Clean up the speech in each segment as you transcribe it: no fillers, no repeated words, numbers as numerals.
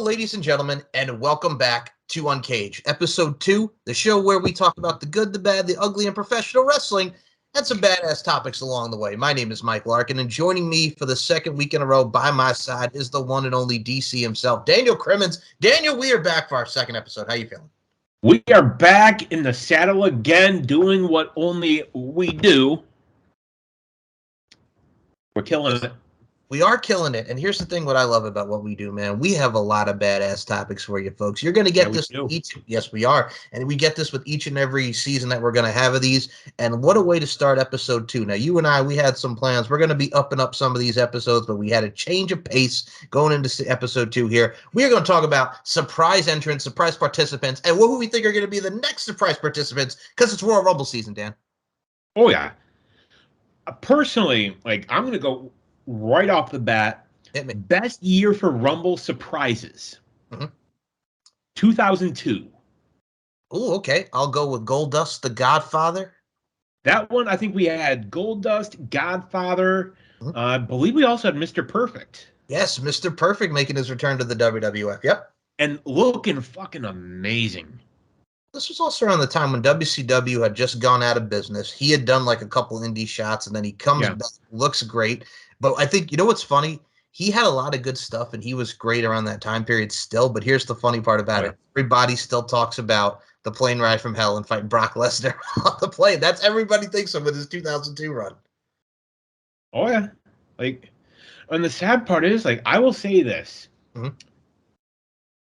ladies and gentlemen, and welcome back to Uncaged, episode 2, the show where we talk about the good, the bad, the ugly, and professional wrestling, and some badass topics along the way. My name is Mike Larkin, and joining me for the second week in a row by my side is the one and only DC himself, Daniel Crimmins. Daniel, we are back for our second episode. How you feeling? We are back in the saddle again, doing what only we do. We're killing it. We are killing it. And here's the thing, what I love about what we do, man. We have a lot of badass topics for you folks. You're going to get this each. Yes, we are. And we get this with each and every season that we're going to have of these. And what a way to start episode 2. Now, you and I, we had some plans. We're going to be upping up some of these episodes, but we had a change of pace going into episode 2 here. We are going to talk about surprise entrants, surprise participants, and who we think are going to be the next surprise participants, because it's Royal Rumble season, Dan. Oh, yeah. Personally, I'm going to go right off the bat. Best year for Rumble surprises. 2002. Oh, okay. I'll go with Goldust, the Godfather. That one, I think we had Goldust, Godfather. I believe we also had Mr. Perfect. Yes, Mr. Perfect making his return to the WWF. Yep. And looking fucking amazing. This was also around the time when WCW had just gone out of business. He had done a couple indie shots, and then he comes back, looks great. But I think, you know what's funny? He had a lot of good stuff, and he was great around that time period still. But here's the funny part about it. Everybody still talks about the plane ride from hell and fighting Brock Lesnar on the plane. That's everybody thinks of with his 2002 run. Oh, yeah. And the sad part is, I will say this.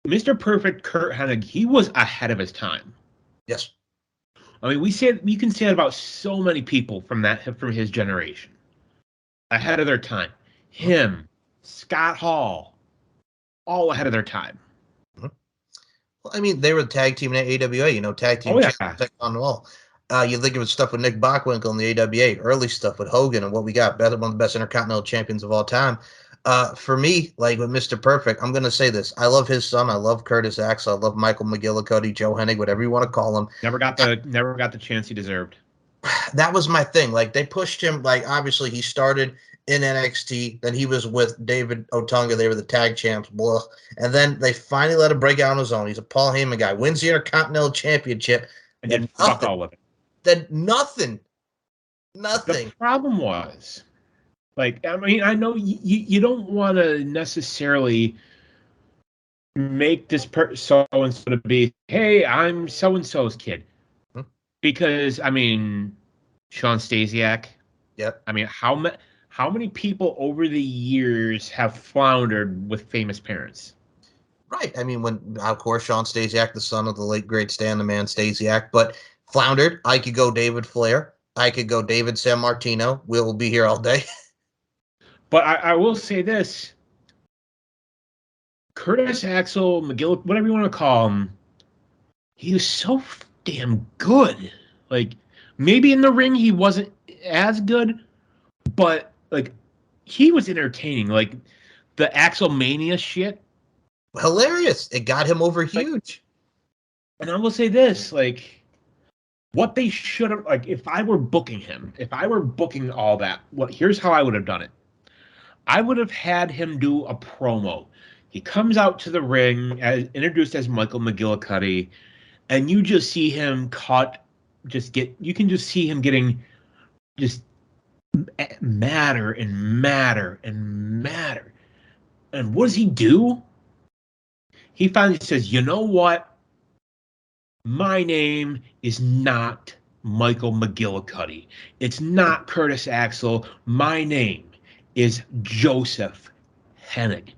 Mr. Perfect, Kurt Hennig, he was ahead of his time. Yes. I mean, we can say that about so many people from his generation. Ahead of their time. Him, Scott Hall, all ahead of their time. Well, I mean, they were the tag team in AWA, tag team champions on the wall. You think of stuff with Nick Bockwinkel in the AWA, early stuff with Hogan and what we got, one of the best Intercontinental champions of all time. For me, with Mr. Perfect, I'm going to say this. I love his son. I love Curtis Axel. I love Michael McGillicuddy, Joe Hennig, whatever you want to call him. Never got the chance he deserved. That was my thing. They pushed him. Obviously, he started in NXT. Then he was with David Otunga. They were the tag champs. Blah. And then they finally let him break out on his own. He's a Paul Heyman guy. Wins the Intercontinental Championship. And then fuck all with it. Then nothing. The problem was, I know you don't want to necessarily make this so-and-so to be, hey, I'm so-and-so's kid. Because, Sean Stasiak. Yep. How many people over the years have floundered with famous parents? Right. When, of course, Sean Stasiak, the son of the late, great Stan the Man Stasiak, but floundered. I could go David Flair. I could go David Sammartino. We'll be here all day. But I will say this. Curtis Axel, McGill, whatever you want to call him, he was so damn good. Maybe in the ring he wasn't as good, but he was entertaining. The Axel Mania shit. Hilarious. It got him over huge. And I will say this, what they should have, if I were booking him, if I were booking all that, here's how I would have done it. I would have had him do a promo. He comes out to the ring, introduced as Michael McGillicuddy, and you just see him you can just see him getting just madder and madder and madder. And what does he do? He finally says, you know what? My name is not Michael McGillicuddy. It's not Curtis Axel. My name is Joseph Hennig.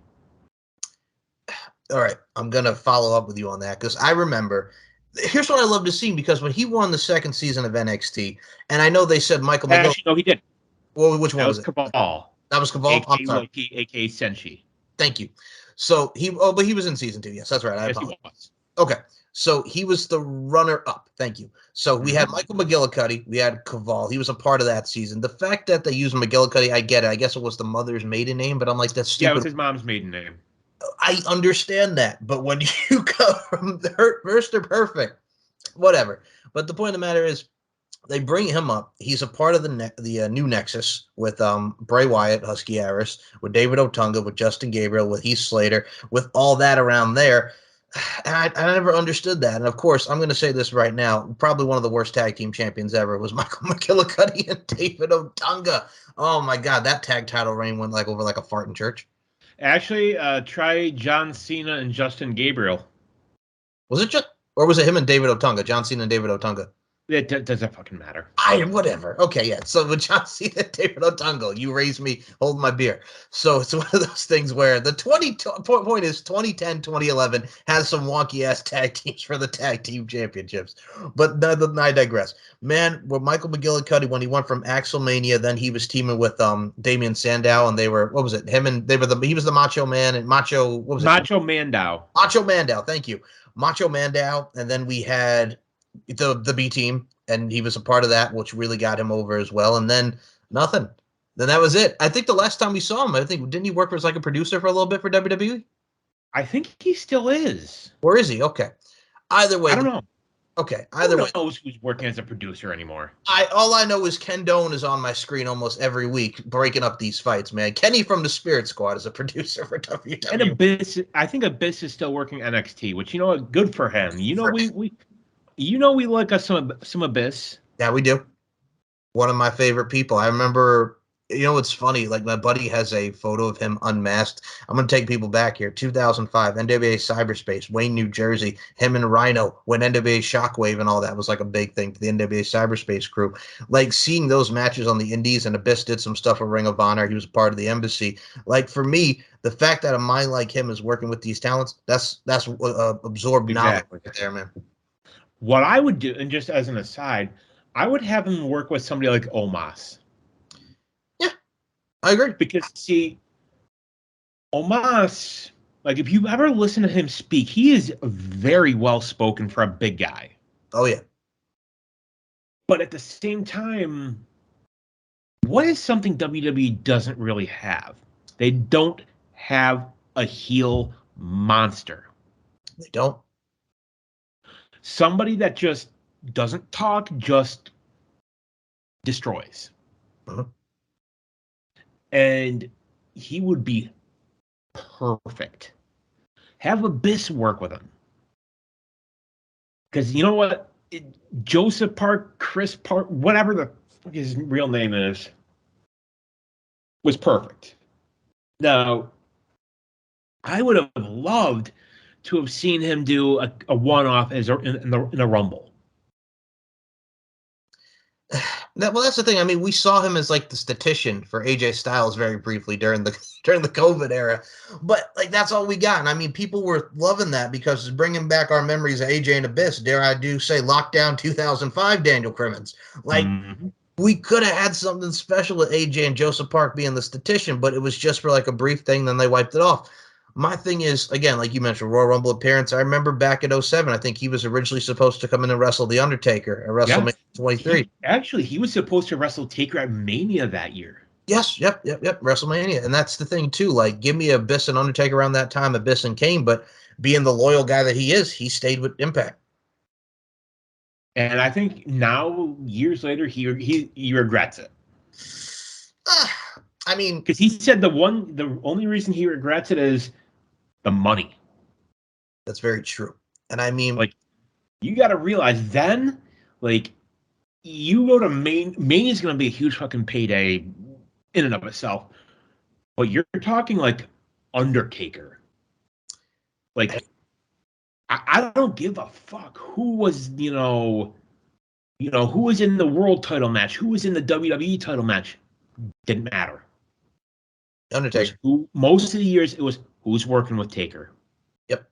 All right. I'm going to follow up with you on that because I remember. Here's what I love to see, because when he won the second season of NXT, and I know they said Michael McGillicuddy. Actually, no, he did. Well, which one was it? Cabal. That was Cabal? I'm sorry. A.K.A. Senshi. Thank you. So but he was in season 2. Yes, that's right. I apologize. He was. Okay. So he was the runner-up. Thank you. So we had Michael McGillicuddy. We had Caval. He was a part of that season. The fact that they used McGillicuddy, I get it. I guess it was the mother's maiden name, but I'm like, that's stupid. Yeah, it was his mom's maiden name. I understand that. But when you go from Mr. Perfect, whatever. But the point of the matter is, They bring him up. He's a part of the new Nexus with Bray Wyatt, Husky Harris, with David Otunga, with Justin Gabriel, with Heath Slater, with all that around there. And I never understood that. And of course, I'm going to say this right now. Probably one of the worst tag team champions ever was Michael McGillicuddy and David Otunga. Oh my God, that tag title reign went like over like a fart in church. Actually, try John Cena and Justin Gabriel. Was it just, or was it him and David Otunga? John Cena and David Otunga. It doesn't fucking matter. Whatever. Okay, yeah. So with John Cena and David Otunga, you raised me, hold my beer. So it's one of those things where the point is 2010, 2011 has some wonky ass tag teams for the tag team championships. But I digress. Man, with Michael McGillicuddy, when he went from Axelmania, then he was teaming with Damian Sandow, and they were, what was it? He was the Macho Man and Macho, what was it? Macho Mandow. Macho Mandow, thank you. Macho Mandow, and then we had the B team, and he was a part of that, which really got him over as well. And then nothing. Then that was it. I think the last time we saw him, didn't he work as like a producer for a little bit for WWE? I think he still is. Or is he? Okay. Either way, I don't know. Okay. Either way, who knows who's working as a producer anymore? All I know is Ken Doane is on my screen almost every week, breaking up these fights. Man, Kenny from the Spirit Squad is a producer for WWE. And Abyss, I think Abyss is still working NXT, which good for him. We like us some Abyss. Yeah, we do. One of my favorite people. I remember, it's funny, like my buddy has a photo of him unmasked. I'm going to take people back here. 2005, NWA Cyberspace, Wayne, New Jersey, him and Rhino, when NWA Shockwave and all that was like a big thing for the NWA Cyberspace crew. Like seeing those matches on the indies, and Abyss did some stuff with Ring of Honor. He was part of the embassy. Like for me, the fact that a mind like him is working with these talents, that's absorbed knowledge right there, man. What I would do, and just as an aside, I would have him work with somebody like Omos. Yeah, I agree. Because, see, Omos, like, if you ever listen to him speak, he is very well-spoken for a big guy. Oh, yeah. But at the same time, what is something WWE doesn't really have? They don't have a heel monster. They don't. Somebody that just doesn't talk, just destroys. Uh-huh. And he would be perfect. Have Abyss work with him. Because you know what? Joseph Park, Chris Park, whatever the fuck his real name is, was perfect. Now, I would have loved to have seen him do a one-off in a Rumble. Well, that's the thing. I mean, we saw him as like the statistician for AJ Styles very briefly during the COVID era, but like that's all we got. And I mean, people were loving that because it's bringing back our memories of AJ and Abyss. Dare I do say, Lockdown 2005, Daniel Crimmins. Like we could have had something special with AJ and Joseph Park being the statistician, but it was just for like a brief thing. Then they wiped it off. My thing is, again, like you mentioned, Royal Rumble appearance. I remember back in 07, I think he was originally supposed to come in and wrestle The Undertaker at WrestleMania 23. He was supposed to wrestle Taker at Mania that year. Yes, yep, WrestleMania. And that's the thing, too. Like, give me Abyss and Undertaker around that time, Abyss and Kane, but being the loyal guy that he is, he stayed with Impact. And I think now, years later, he regrets it. I mean, because he said the only reason he regrets it is the money. That's very true. And I mean, like, you got to realize then, like, you go to Mania is going to be a huge fucking payday in and of itself, but you're talking like Undertaker. Like, I don't give a fuck who was who was in the world title match, who was in the WWE title match. Didn't matter. Undertaker. Most of the years, it was who's working with Taker. Yep.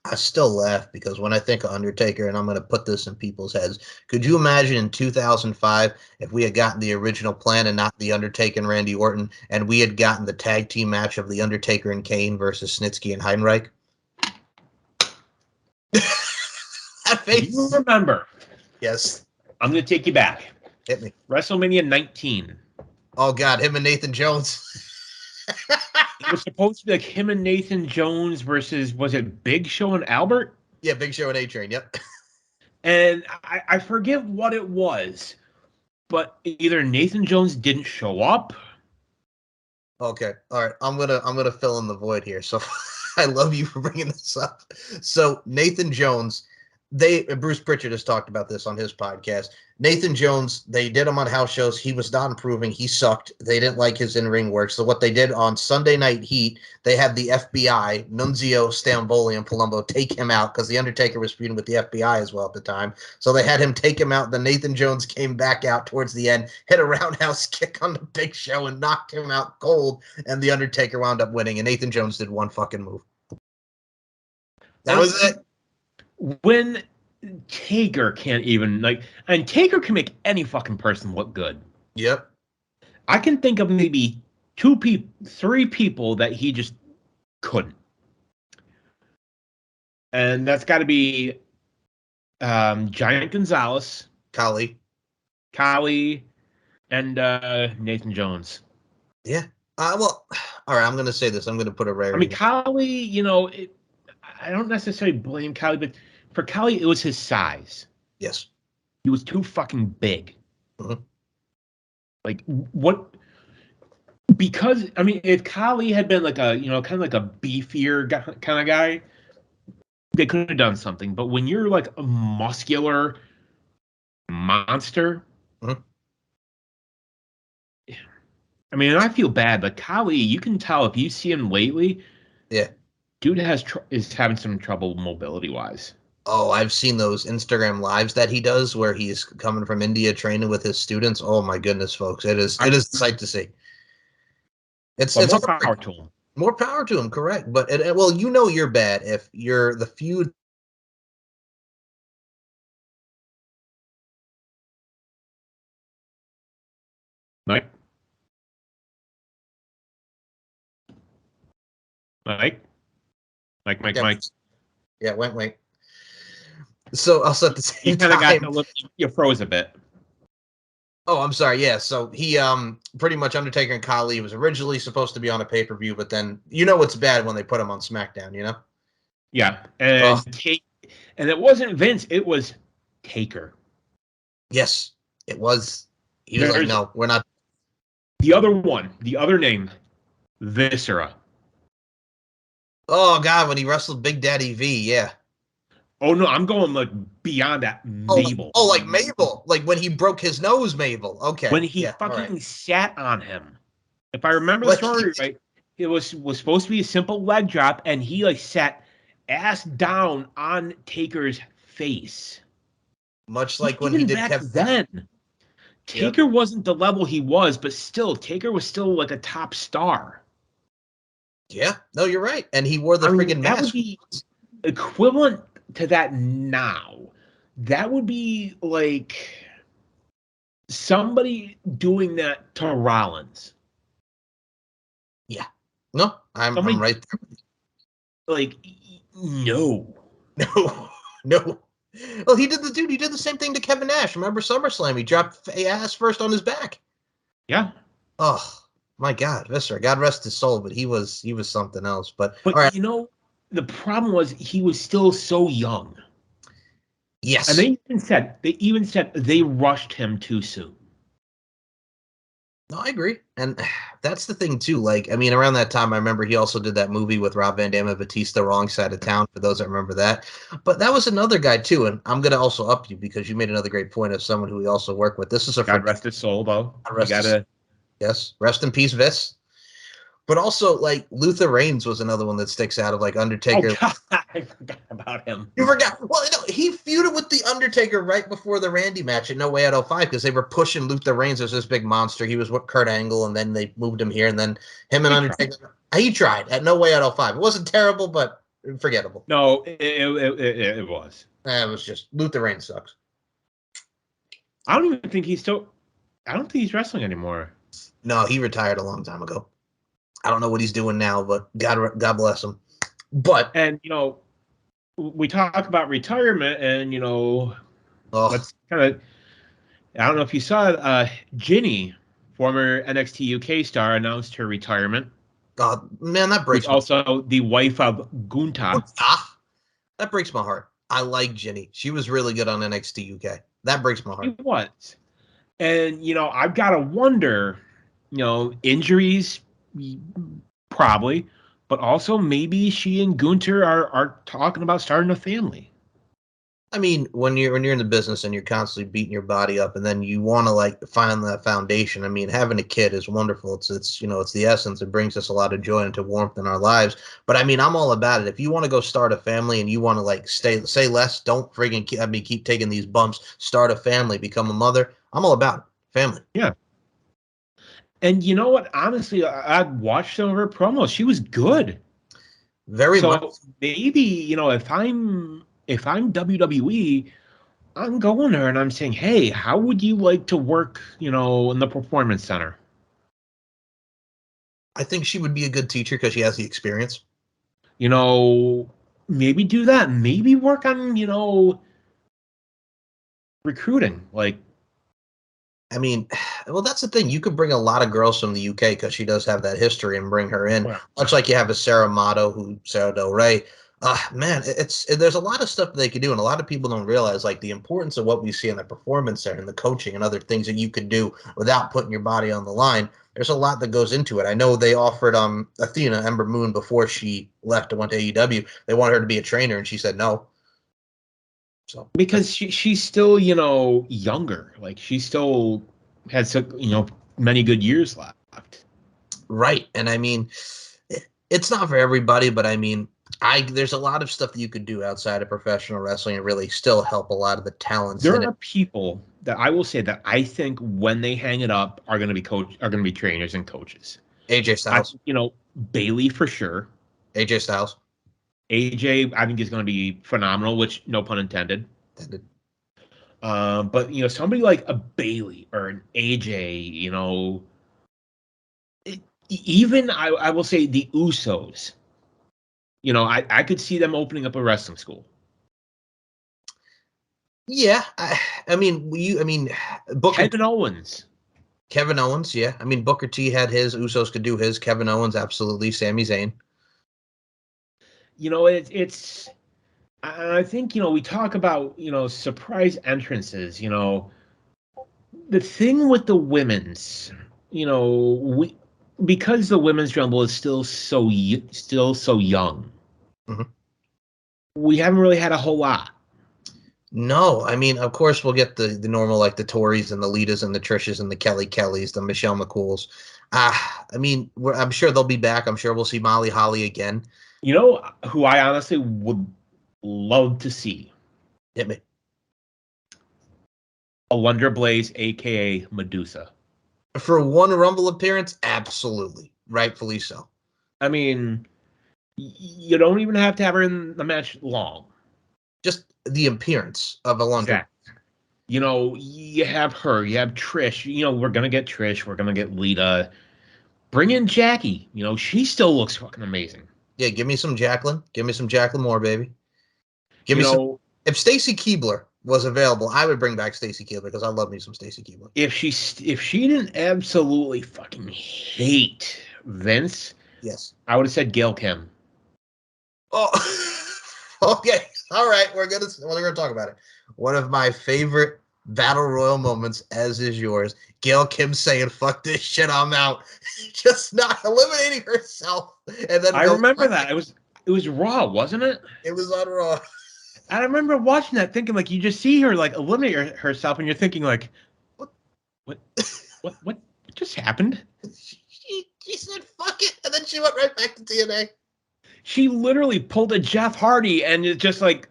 I still laugh because when I think of Undertaker, and I'm going to put this in people's heads, could you imagine in 2005 if we had gotten the original plan and not the Undertaker and Randy Orton, and we had gotten the tag team match of the Undertaker and Kane versus Snitsky and Heinrich? That face. You remember? Yes. I'm going to take you back. Hit me. WrestleMania 19. Oh, God, him and Nathan Jones. It was supposed to be like him and Nathan Jones versus, was it Big Show and Albert? Yeah, Big Show and A-Train, yep. And I forget what it was, but either Nathan Jones didn't show up. Okay, all right. I'm gonna fill in the void here. So I love you for bringing this up. So Nathan Jones, Bruce Pritchard has talked about this on his podcast. Nathan Jones, they did him on house shows. He was not improving. He sucked. They didn't like his in-ring work. So what they did on Sunday Night Heat, they had the FBI, Nunzio, Stamboli, and Palumbo take him out because the Undertaker was feuding with the FBI as well at the time. So they had him take him out. Then Nathan Jones came back out towards the end, hit a roundhouse kick on the Big Show, and knocked him out cold. And the Undertaker wound up winning. And Nathan Jones did one fucking move. That was it. When Taker can't even and Taker can make any fucking person look good. Yep. I can think of maybe 3 people that he just couldn't. And that's got to be Giant Gonzalez, Khali, and Nathan Jones. Yeah. Well, all right. I'm going to say this. I'm going to put a rare. I mean, Khali, I don't necessarily blame Khali, but for Khali, it was his size. Yes. He was too fucking big. Mm-hmm. Like, what? Because, I mean, if Khali had been like a, kind of like a beefier kind of guy, they could have done something. But when you're like a muscular monster, mm-hmm. I mean, I feel bad, but Khali, you can tell if you see him lately, yeah, dude is having some trouble mobility wise. Oh, I've seen those Instagram lives that he does where he's coming from India training with his students. Oh my goodness, folks, it is a sight to see. It's more power to him. More power to him, correct? But well, you're bad if you're the feud. Mike. Yeah, wait. So I'll set the same time. You froze a bit. Oh, I'm sorry. Yeah, so he pretty much Undertaker and Khali was originally supposed to be on a pay-per-view, but then what's bad when they put him on SmackDown, Yeah, and and it wasn't Vince, it was Taker. Yes, it was. He was like, "No, we're not." The other name, Viscera. Oh God, when he wrestled Big Daddy V, yeah. Oh no, I'm going like beyond that. Mabel. Oh, like Mabel, like when he broke his nose, Mabel. Okay. When he fucking sat on him. If I remember the story right, it was supposed to be a simple leg drop, and he like sat ass down on Taker's face. Much like when he did back then. Taker wasn't the level he was, but still, Taker was still like a top star. Yeah, no, you're right. And he wore the friggin' mask. That would be equivalent to that now. That would be like somebody doing that to Rollins. Yeah. No, I'm right there. Like, no. No. Well, he did the same thing to Kevin Nash. Remember SummerSlam? He dropped ass first on his back. Yeah. Oh my God, Viscera. God rest his soul, but he was something else. But all right. The problem was he was still so young. Yes. And they even said they rushed him too soon. No, I agree. And that's the thing too. Like, I mean, around that time, I remember he also did that movie with Rob Van Dam and Batista, Wrong Side of Town, for those that remember that. But that was another guy too. And I'm going to also up you because you made another great point as someone who we also work with. This is a God rest his soul, though. Yes. Rest in peace, Vis. But also, like, Luther Reigns was another one that sticks out of, like, Undertaker. Oh, God, I forgot about him. You forgot. Well, he feuded with The Undertaker right before the Randy match at No Way Out 05 because they were pushing Luther Reigns as this big monster. He was with Kurt Angle, and then they moved him here, and then him and Undertaker. He tried at No Way Out 05. It wasn't terrible, but forgettable. No, it was. It was just Luther Reigns sucks. I don't even think I don't think he's wrestling anymore. No, he retired a long time ago. I don't know what he's doing now, but God bless him. But we talk about retirement, and let's kind of. I don't know if you saw Ginny, former NXT UK star, announced her retirement. God, man, that breaks. Also the wife of Gunta. That breaks my heart. I like Ginny. She was really good on NXT UK. That breaks my heart. She was. And, I've got to wonder, injuries, probably, but also maybe she and Gunter are talking about starting a family. I mean, when you're in the business and you're constantly beating your body up, and then you want to find that foundation. I mean, having a kid is wonderful. It's it's the essence. It brings us a lot of joy and warmth in our lives. But I mean, I'm all about it. If you want to go start a family and you want to say less, don't friggin' keep taking these bumps. Start a family, become a mother. I'm all about it. Family. Yeah. And you know what? Honestly, I watched some of her promos. She was good. Very much. So maybe, if I'm WWE, I'm going there and I'm saying, hey, how would you like to work, in the performance center? I think she would be a good teacher because she has the experience. Maybe do that. Maybe work on, recruiting. I mean, well, that's the thing. You could bring a lot of girls from the UK because she does have that history and bring her in, much like you have a Sarah Del Rey. Man, there's a lot of stuff they could do, and a lot of people don't realize the importance of what we see in the performance center and the coaching and other things that you could do without putting your body on the line. There's a lot that goes into it. I know they offered Athena Ember Moon before she left and went to AEW. They wanted her to be a trainer, and she said no. So because she's still, younger. She still has, many good years left. Right. And I mean, it's not for everybody, but I mean, there's a lot of stuff that you could do outside of professional wrestling and really still help a lot of the talents. There are people that I will say that I think when they hang it up are going to be trainers and coaches. AJ Styles. Bailey for sure. AJ Styles. AJ, I think is going to be phenomenal, which no pun intended. But somebody like a Bailey or an AJ, even I will say the Usos. I could see them opening up a wrestling school. Yeah, I mean, Booker Kevin Owens. Kevin Owens, yeah. I mean, Booker T had his. Usos could do his. Kevin Owens, absolutely. Sami Zayn. It's. I think we talk about surprise entrances. The thing with the women's, we because the women's rumble is still so young. Mm-hmm. We haven't really had a whole lot. No, I mean, of course, we'll get the normal the Tories and the Litas and the Trishas and the Kellys, the Michelle McCools. I mean, I'm sure they'll be back. I'm sure we'll see Molly Holly again. You know who I honestly would love to see? Hit me. Alundra Blaze, aka Medusa. For one Rumble appearance, absolutely, rightfully so. I mean, you don't even have to have her in the match long. Just the appearance of Alundra. Exactly. You have her, you have Trish. We're gonna get Trish. We're gonna get Lita. Bring in Jackie. She still looks fucking amazing. Yeah, give me some Jacqueline. Give me some Jacqueline Moore, baby. Give me some. If Stacy Keibler was available, I would bring back Stacy Keibler because I love me some Stacy Keibler. If she didn't absolutely fucking hate Vince, yes, I would have said Gail Kim. Oh, okay. All right, we're gonna talk about it. One of my favorite battle royal moments, as is yours. Gail Kim saying, "Fuck this shit, I'm out," just not eliminating herself, and then I remember that it was Raw, wasn't it? It was on Raw. I remember watching that, thinking you just see her eliminate herself, and you're thinking what just happened? She said, "Fuck it," and then she went right back to TNA. She literally pulled a Jeff Hardy, and it's just yeah,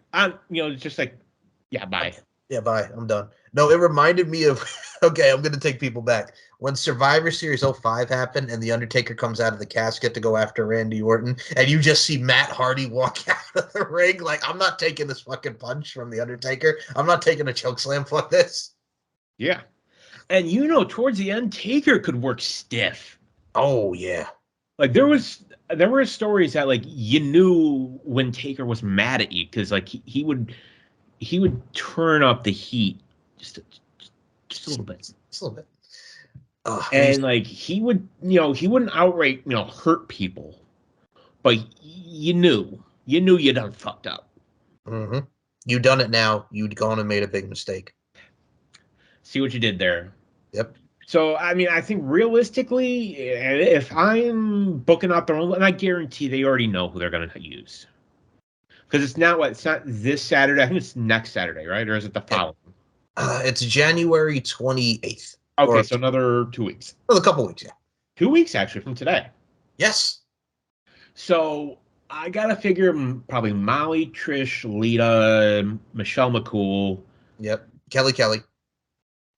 bye. Yeah, bye. I'm done. No, it reminded me of, okay, I'm going to take people back. When Survivor Series 05 happened and The Undertaker comes out of the casket to go after Randy Orton, and you just see Matt Hardy walk out of the ring I'm not taking this fucking punch from The Undertaker. I'm not taking a chokeslam. Fuck this. Yeah. And towards the end, Taker could work stiff. Oh, yeah. There were stories that you knew when Taker was mad at you because he would turn up the heat just a little bit. Just a little bit. And he would he wouldn't outright hurt people, but you knew you done fucked up. Mm-hmm. You done it now. You'd gone and made a big mistake. See what you did there. Yep. So, I mean, I think realistically, if I'm booking out their own, and I guarantee they already know who they're going to use. Because it's not this Saturday. I think it's next Saturday, right? Or is it the following? It's January 28th. Okay, so another 2 weeks. A couple weeks, yeah. 2 weeks, actually, from today. Yes. So I got to figure probably Molly, Trish, Lita, Michelle McCool. Yep. Kelly.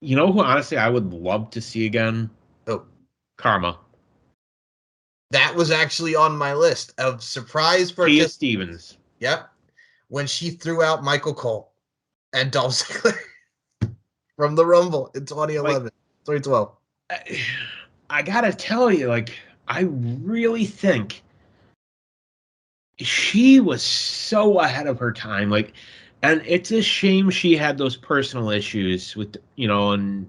You know who, honestly, I would love to see again? Oh. Karma. That was actually on my list of surprise Tia Stevens. Yep. When she threw out Michael Cole and Dolph Ziggler from the Rumble in 2011, 2012. I gotta tell you, I really think she was so ahead of her time. And it's a shame she had those personal issues with, and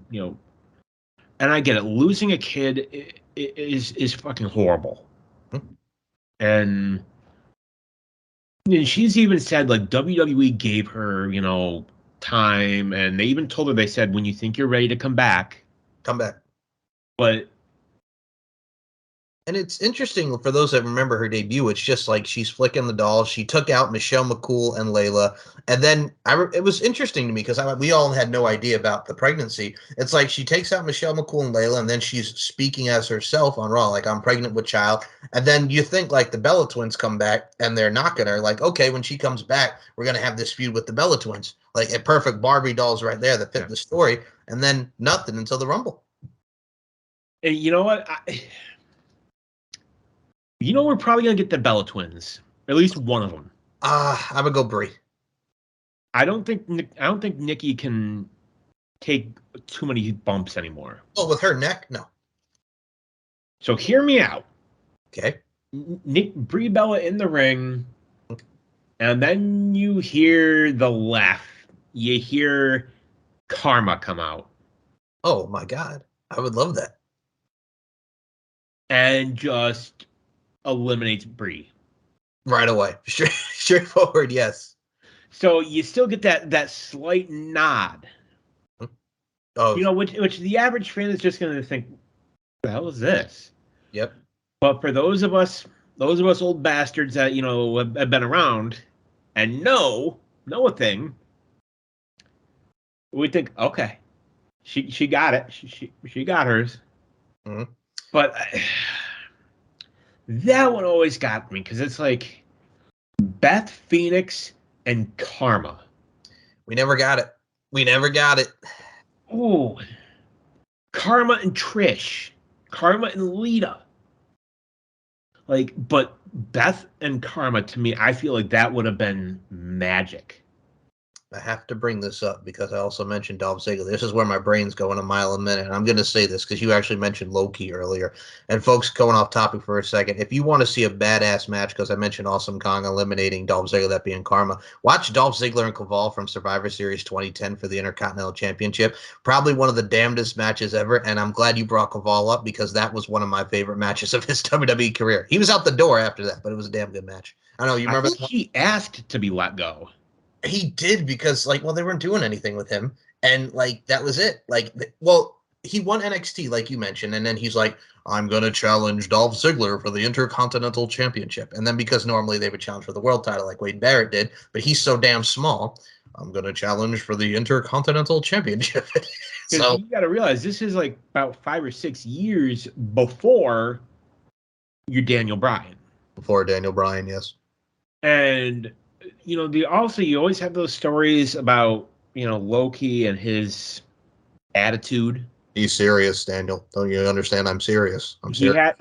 I get it. Losing a kid is fucking horrible. Mm-hmm. And she's even said WWE gave her, time, and they even told her, they said, when you think you're ready to come back. But and it's interesting for those that remember her debut. It's just like she's flicking the dolls. She took out Michelle McCool and Layla, and then it was interesting to me because we all had no idea about the pregnancy. It's like she takes out Michelle McCool and Layla, and then she's speaking as herself on Raw, like, I'm pregnant with child. And then you think like the Bella twins come back and they're knocking her, like, okay, when she comes back, we're gonna have this feud with the Bella twins, like a perfect Barbie dolls right there that fit the story. And then nothing until the Rumble. And you know what? We're probably gonna get the Bella twins, at least one of them. I'm gonna go Brie. I don't think Nikki can take too many bumps anymore. Oh, with her neck, no. So hear me out. Okay. Brie Bella in the ring, and then you hear the laugh. You hear Karma come out. Oh my God, I would love that. And just eliminates Brie right away. Straightforward, yes. So you still get that slight nod. Oh, which the average fan is just going to think, "What the hell is this?" Yep. But for those of us old bastards that have been around and know a thing, we think, okay, she got it. She got hers. Mm-hmm. But that one always got me because it's like Beth Phoenix and Karma. We never got it. Oh, Karma and Trish. Karma and Lita. But Beth and Karma, to me, I feel like that would have been magic. I have to bring this up because I also mentioned Dolph Ziggler. This is where my brain's going a mile a minute. And I'm going to say this because you actually mentioned Loki earlier. And folks, going off topic for a second, if you want to see a badass match, because I mentioned Awesome Kong eliminating Dolph Ziggler, that being Karma, watch Dolph Ziggler and Caval from Survivor Series 2010 for the Intercontinental Championship. Probably one of the damnedest matches ever. And I'm glad you brought Caval up because that was one of my favorite matches of his WWE career. He was out the door after that, but it was a damn good match. I know you remember. I think he asked to be let go. He did because they weren't doing anything with him, and that was it. He won NXT, like you mentioned, and then he's like, I'm gonna challenge Dolph Ziggler for the Intercontinental Championship, and then because normally they would challenge for the world title like Wade Barrett did, but he's so damn small, I'm gonna challenge for the Intercontinental Championship. So you got to realize this is about 5 or 6 years before your Daniel Bryan. Before Daniel Bryan, yes. And you always have those stories about Loki and his attitude. He's serious, Daniel. Don't you understand? I'm serious. I'm serious.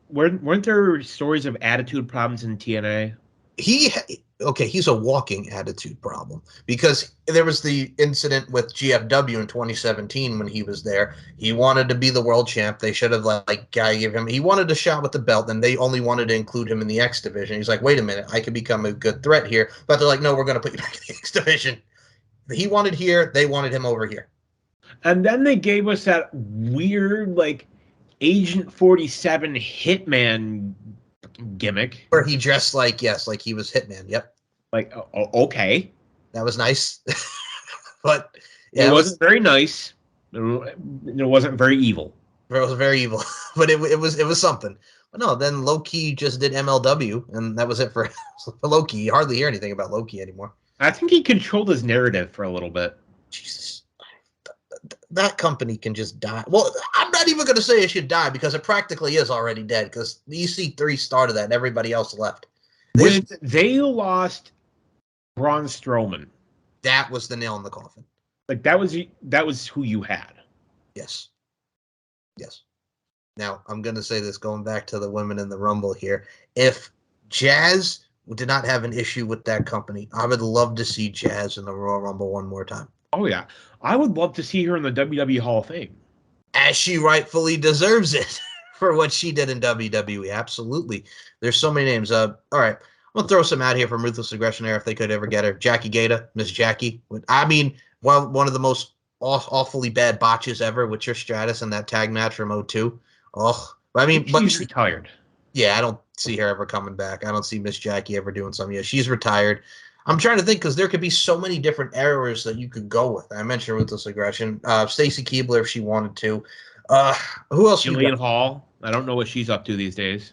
Weren't there stories of attitude problems in TNA? He's a walking attitude problem because there was the incident with GFW in 2017 when he was there. He wanted to be the world champ. They should have he wanted a shot with the belt, and they only wanted to include him in the X division. He's like, wait a minute, I could become a good threat here, but they're like, no, we're going to put you back in the X division. He wanted here, they wanted him over here, and then they gave us that weird Agent 47 hitman gimmick where he dressed like he was Hitman. Yep. Okay. That was nice. But yeah, it wasn't very nice. It wasn't very evil. It was very evil, but it was something. But no, then Loki just did MLW, and that was it for Loki. You hardly hear anything about Loki anymore. I think he controlled his narrative for a little bit. Jesus, that company can just die. Well, I'm not even going to say it should die because it practically is already dead because EC3 started that and everybody else left. When they lost Braun Strowman, that was the nail in the coffin. Like that was who you had. Yes. Yes. Now, I'm going to say this going back to the women in the Rumble here. If Jazz did not have an issue with that company, I would love to see Jazz in the Royal Rumble one more time. Oh, yeah. I would love to see her in the WWE Hall of Fame. As she rightfully deserves it for what she did in WWE. Absolutely. There's so many names. All right. I'm going to throw some out here from Ruthless Aggression Era if they could ever get her. Jackie Gata, Miss Jackie. I mean, one of the most awfully bad botches ever with Trish Stratus in that tag match from 02. Oh, I mean, she's retired. Yeah, I don't see her ever coming back. I don't see Miss Jackie ever doing something. Yeah, she's retired. I'm trying to think because there could be so many different eras that you could go with. I mentioned Ruthless Aggression. Stacy Keibler if she wanted to. Who else? Jillian Hall. I don't know what she's up to these days.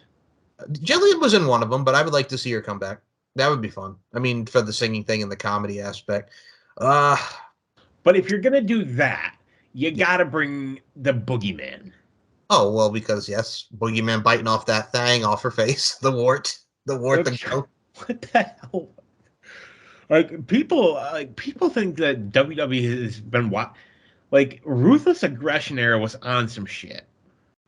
Jillian was in one of them, but I would like to see her come back. That would be fun. I mean, for the singing thing and the comedy aspect. But if you're gonna do that, you gotta bring the Boogeyman. Oh well, because yes, Boogeyman biting off that thing off her face, the wart, the growth. What the hell? Like people think that WWE has been like Ruthless Aggression Era was on some shit.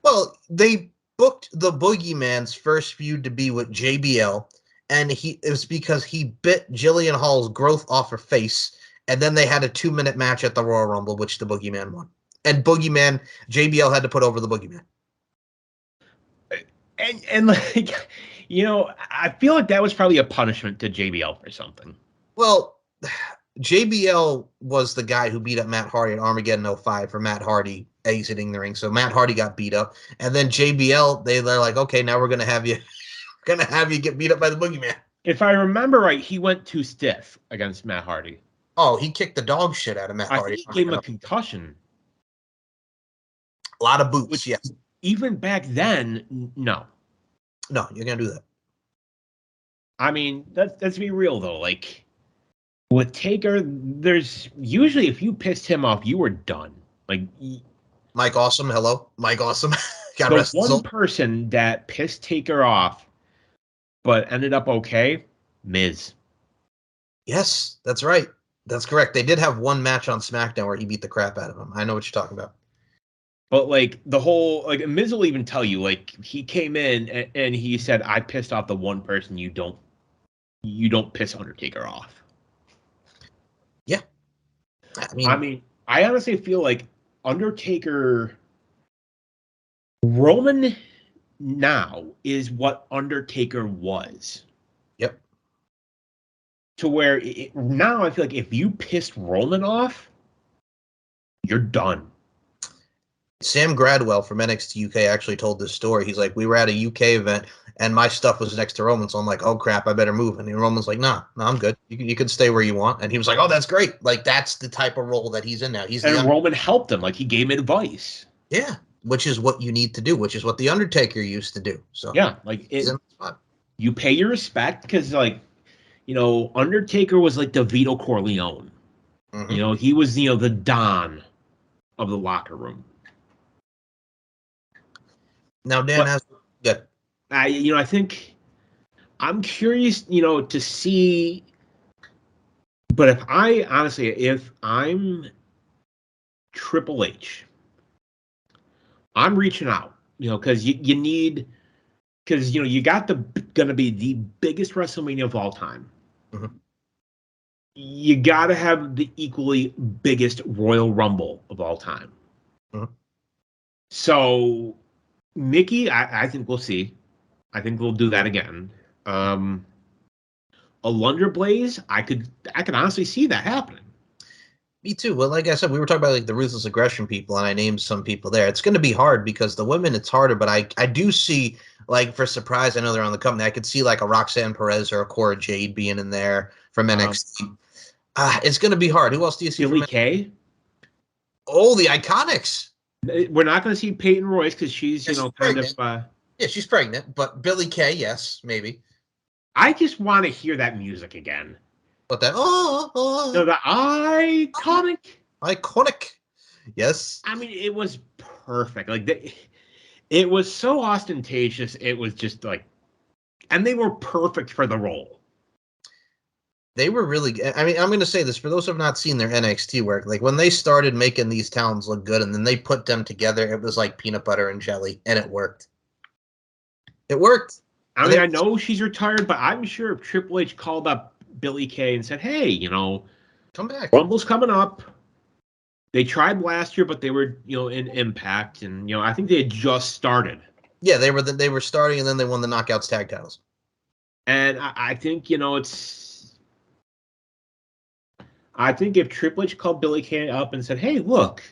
Well, they booked the Boogeyman's first feud to be with JBL, and it was because he bit Jillian Hall's growth off her face, and then they had a 2-minute match at the Royal Rumble, which the Boogeyman won. And JBL had to put over the Boogeyman. And like, I feel like that was probably a punishment to JBL for something. Well, JBL was the guy who beat up Matt Hardy at Armageddon 05 for Matt Hardy exiting the ring. So Matt Hardy got beat up. And then JBL, they're like, okay, now we're gonna have you get beat up by the Boogeyman. If I remember right, he went too stiff against Matt Hardy. Oh, he kicked the dog shit out of Matt Hardy. I think he gave him a concussion. A lot of boots, yes. Even back then, no. No, you're gonna do that. I mean, let's be real though. Like with Taker, there's usually if you pissed him off, you were done. Like Mike Awesome, hello, Mike Awesome. God rest his soul. One person that pissed Taker off, but ended up okay, Miz. Yes, that's right. That's correct. They did have one match on SmackDown where he beat the crap out of him. I know what you're talking about. But like the whole, like Miz will even tell you, like he came in and he said, "I pissed off the one person you don't piss Undertaker off." Yeah, I mean, I honestly feel like Undertaker, Roman now is what Undertaker was. Yep. To where now I feel like if you pissed Roman off, you're done. Sam Gradwell from NXT UK actually told this story. He's like, we were at a UK event and my stuff was next to Roman, so I'm like, oh crap, I better move. And Roman's like, nah, I'm good. You can stay where you want. And he was like, oh, that's great. Like that's the type of role that he's in now. And Roman helped him, like he gave him advice. Yeah, which is what you need to do, which is what the Undertaker used to do. So yeah, like you pay your respect because like Undertaker was like the Vito Corleone. Mm-hmm. He was the Don of the locker room. Now, Dan has good. I think I'm curious, to see. But if I'm Triple H, I'm reaching out, because you need, because you got gonna be the biggest WrestleMania of all time. Mm-hmm. You got to have the equally biggest Royal Rumble of all time. Mm-hmm. So, Mickey, I think we'll see. I think we'll do that again. A Lunder Blaze, I could honestly see that happening. Me too. Well, like I said, we were talking about like the Ruthless Aggression people, and I named some people there. It's going to be hard because the women, it's harder. But I do see, like, for surprise, I know they're on the company. I could see like a Roxanne Perez or a Cora Jade being in there from NXT. It's going to be hard. Who else do you see? Billy Kay. Oh, the Iconics. We're not going to see Peyton Royce because she's, she's kind pregnant. of. Yeah, she's pregnant, but Billy Kay, yes, maybe. I just want to hear that music again. But that, no, the iconic. Yes. I mean, it was perfect. It was so ostentatious. It was just like, and they were perfect for the role. They were really. I mean, I'm going to say this for those who have not seen their NXT work. Like when they started making these talents look good, and then they put them together, it was like peanut butter and jelly, and it worked. It worked. I mean, I know she's retired, but I'm sure if Triple H called up Billy Kay and said, "Hey, come back. Rumble's coming up." They tried last year, but they were, in Impact, and I think they had just started. Yeah, they were starting, and then they won the Knockouts tag titles. And I think I think if Triple H called Billy Kay up and said, "Hey, look,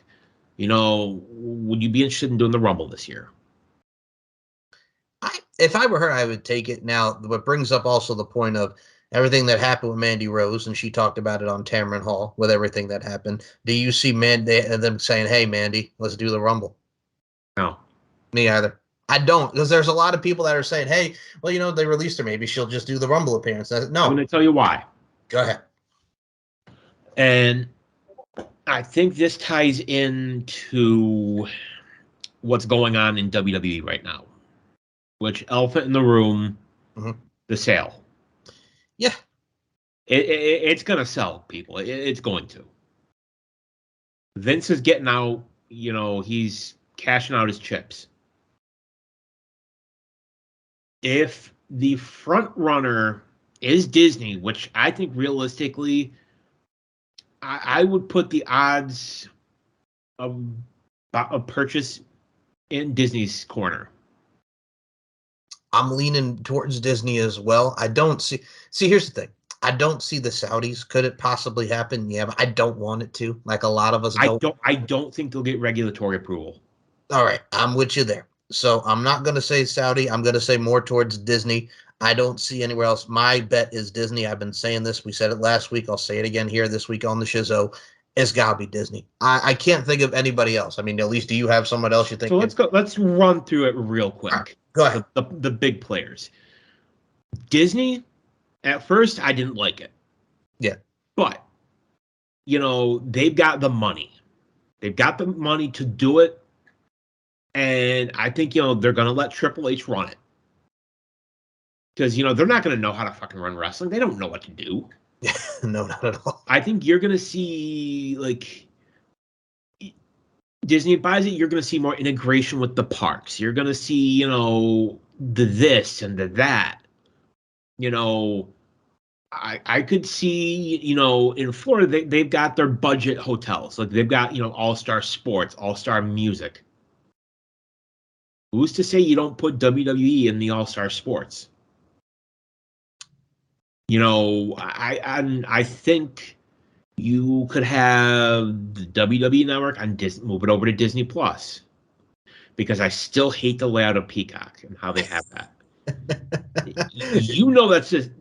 would you be interested in doing the Rumble this year?" If I were her, I would take it. Now, what brings up also the point of everything that happened with Mandy Rose, and she talked about it on Tamron Hall with everything that happened. Do you see them saying, "Hey, Mandy, let's do the Rumble"? No, me either. I don't, because there's a lot of people that are saying, "Hey, well, they released her. Maybe she'll just do the Rumble appearance." No, I'm going to tell you why. Go ahead. And I think this ties into what's going on in WWE right now, which elephant in the room, the sale. Yeah. It's going to sell people. It's going to. Vince is getting out, he's cashing out his chips. If the front runner is Disney, which I think realistically, I would put the odds of purchase in Disney's corner. I'm leaning towards Disney as well. I don't see. Here's the thing. I don't see the Saudis. Could it possibly happen? Yeah, but I don't want it to. Like a lot of us don't. I don't think they'll get regulatory approval. All right, I'm with you there. So I'm not going to say Saudi. I'm going to say more towards Disney. I don't see anywhere else. My bet is Disney. I've been saying this. We said it last week. I'll say it again here this week on the Shizzo. It's got to be Disney. I can't think of anybody else. I mean, at least do you have someone else you think? So let's go. Let's run through it real quick. Right, go ahead. The big players. Disney, at first, I didn't like it. Yeah. But, they've got the money. They've got the money to do it. And I think, they're going to let Triple H run it. Because, they're not going to know how to fucking run wrestling. They don't know what to do. No, not at all. I think you're going to see, Disney buys it, you're going to see more integration with the parks. You're going to see, the this and the that. I could see, in Florida, they've got their budget hotels. Like they've got, All-Star Sports, All-Star Music. Who's to say you don't put WWE in the All-Star Sports? I think you could have the WWE Network on Disney, move it over to Disney Plus, because I still hate the layout of Peacock and how they have that.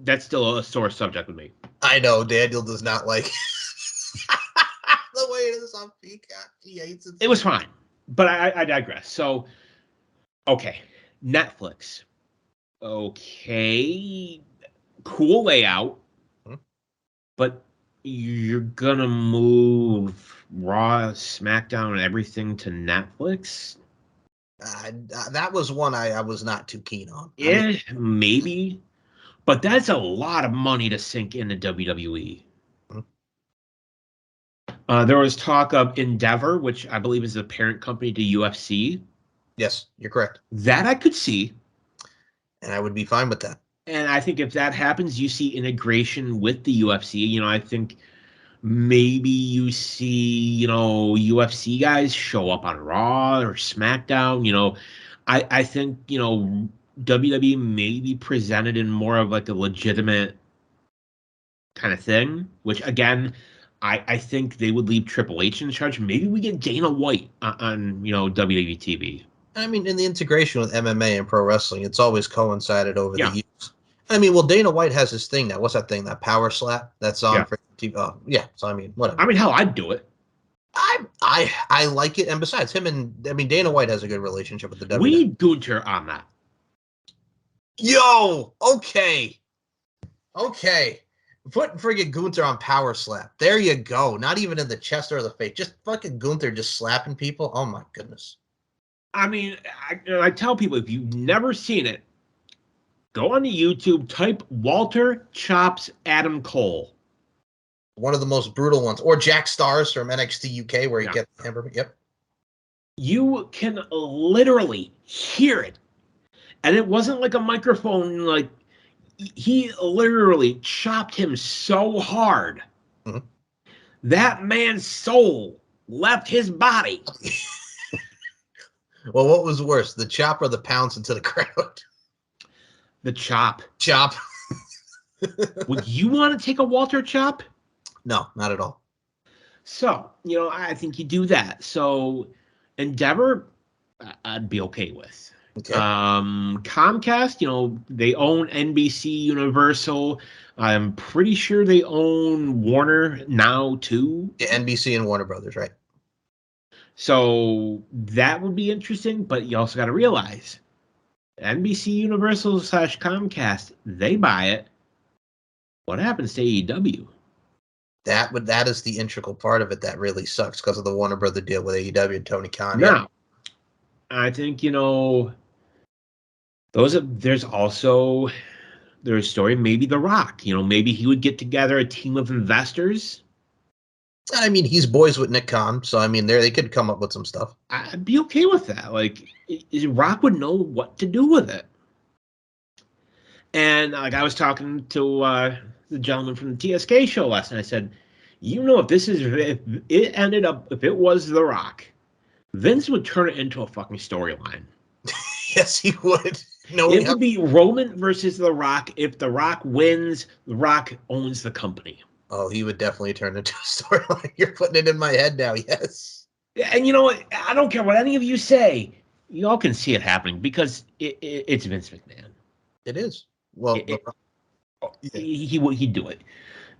That's still a sore subject with me. I know Daniel does not like the way it is on Peacock. He hates it. It was fine, but I digress. So, okay, Netflix. Okay, cool layout, but you're gonna move Raw, SmackDown, and everything to Netflix? That was one I was not too keen on. Yeah, maybe, but that's a lot of money to sink into WWE. There was talk of Endeavor, which I believe is the parent company to UFC. Yes, you're correct. That I could see. And I would be fine with that. And I think if that happens, you see integration with the UFC. I think maybe you see, UFC guys show up on Raw or SmackDown. I think, WWE may be presented in more of like a legitimate kind of thing, which again, I think they would leave Triple H in charge. Maybe we get Dana White on WWE TV. I mean, in the integration with MMA and pro wrestling, it's always coincided over the years. I mean, well, Dana White has his thing now. What's that thing? That power slap that's on for TV. Oh, yeah. So I mean, whatever. I mean, hell, I'd do it. I like it, and besides him and I mean Dana White has a good relationship with the WWE. We need Gunter on that. Yo, okay. Put friggin' Gunther on power slap. There you go. Not even in the chest or the face. Just fucking Gunther just slapping people. Oh my goodness. I mean, I tell people, if you've never seen it, go on to YouTube, type Walter Chops Adam Cole. One of the most brutal ones. Or Jack Stars from NXT UK where he gets the hamburger. Yep. You can literally hear it. And it wasn't like a microphone, like he literally chopped him so hard. Mm-hmm. That man's soul left his body. Well, what was worse, the chop or the pounce into the crowd? The chop. Chop. Would you want to take a Walter chop? No, not at all. So, I think you do that. So, Endeavor, I'd be okay with. Okay. Comcast, they own NBC Universal. I'm pretty sure they own Warner now, too. Yeah, NBC and Warner Brothers, right? So that would be interesting, but you also got to realize NBC Universal / Comcast, they buy it. What happens to AEW? That is the integral part of it that really sucks because of the Warner Brother deal with AEW and Tony Khan. Now, I think there's also a story. Maybe The Rock. Maybe he would get together a team of investors. I mean, he's boys with Nick Khan, so I mean, they could come up with some stuff. I'd be okay with that. Like, Rock would know what to do with it. And like I was talking to the gentleman from the TSK show last night, I said, if it was The Rock, Vince would turn it into a fucking storyline. Yes, he would. It would be Roman versus The Rock. If The Rock wins, The Rock owns the company. Oh, he would definitely turn into a storyline. You're putting it in my head now, yes. And you know what? I don't care what any of you say. You all can see it happening because it's Vince McMahon. It is. Well, he'd do it.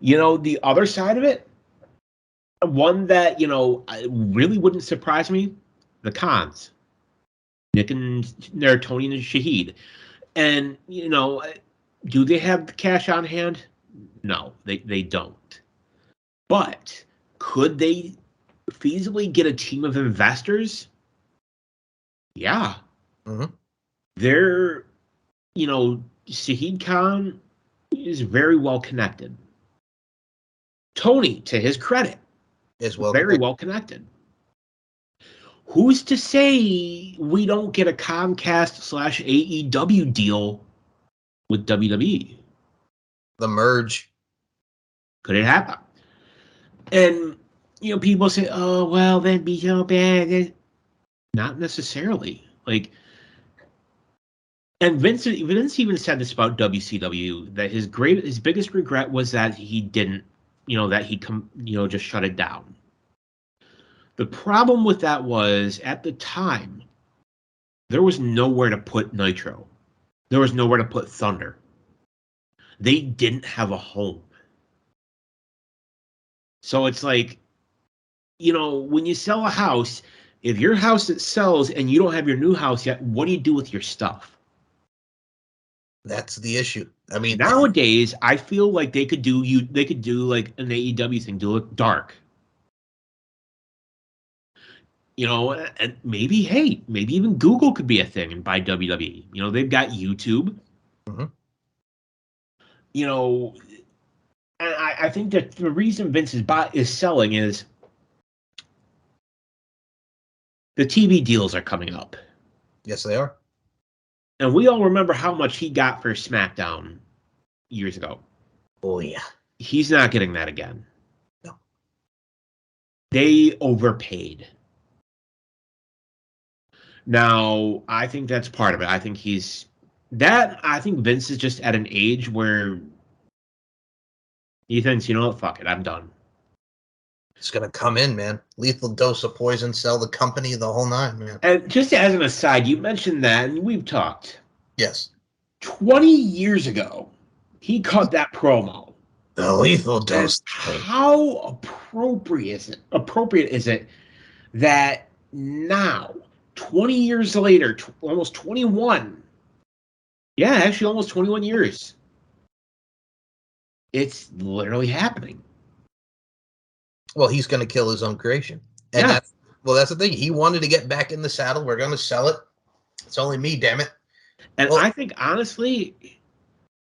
The other side of it, one that, really wouldn't surprise me, the Khans. Nick and Tony and Shahid. And, do they have the cash on hand? No, they don't. But could they feasibly get a team of investors? Yeah. Mm-hmm. They're, Shahid Khan is very well connected. Tony, to his credit, is very well connected. Who's to say we don't get a Comcast / AEW deal with WWE? The merge. Could it happen? And, people say, oh, well, that'd be so bad. Not necessarily. Like, and Vince even said this about WCW, that his biggest regret was that he didn't, just shut it down. The problem with that was, at the time, there was nowhere to put Nitro. There was nowhere to put Thunder. They didn't have a home. So it's like, when you sell a house, if your house that sells and you don't have your new house yet, what do you do with your stuff? That's the issue. I mean, nowadays, I feel like they could do like an AEW thing, do it dark. And maybe even Google could be a thing and buy WWE. They've got YouTube. Mm-hmm. And I think that the reason Vince is selling is the TV deals are coming up. Yes, they are. And we all remember how much he got for SmackDown years ago. Oh, yeah. He's not getting that again. No. They overpaid. Now, I think that's part of it. I think Vince is just at an age where he thinks, fuck it, I'm done. It's going to come in, man. Lethal dose of poison, sell the company, the whole nine, man. And just as an aside, you mentioned that, and we've talked. Yes. 20 years ago, he cut that promo. The lethal dose. How appropriate is it that now, 20 years later, almost 21, yeah, actually almost 21 years, it's literally happening. Well, he's going to kill his own creation. And yeah. That's the thing. He wanted to get back in the saddle. We're going to sell it. It's only me, damn it. And I think, honestly,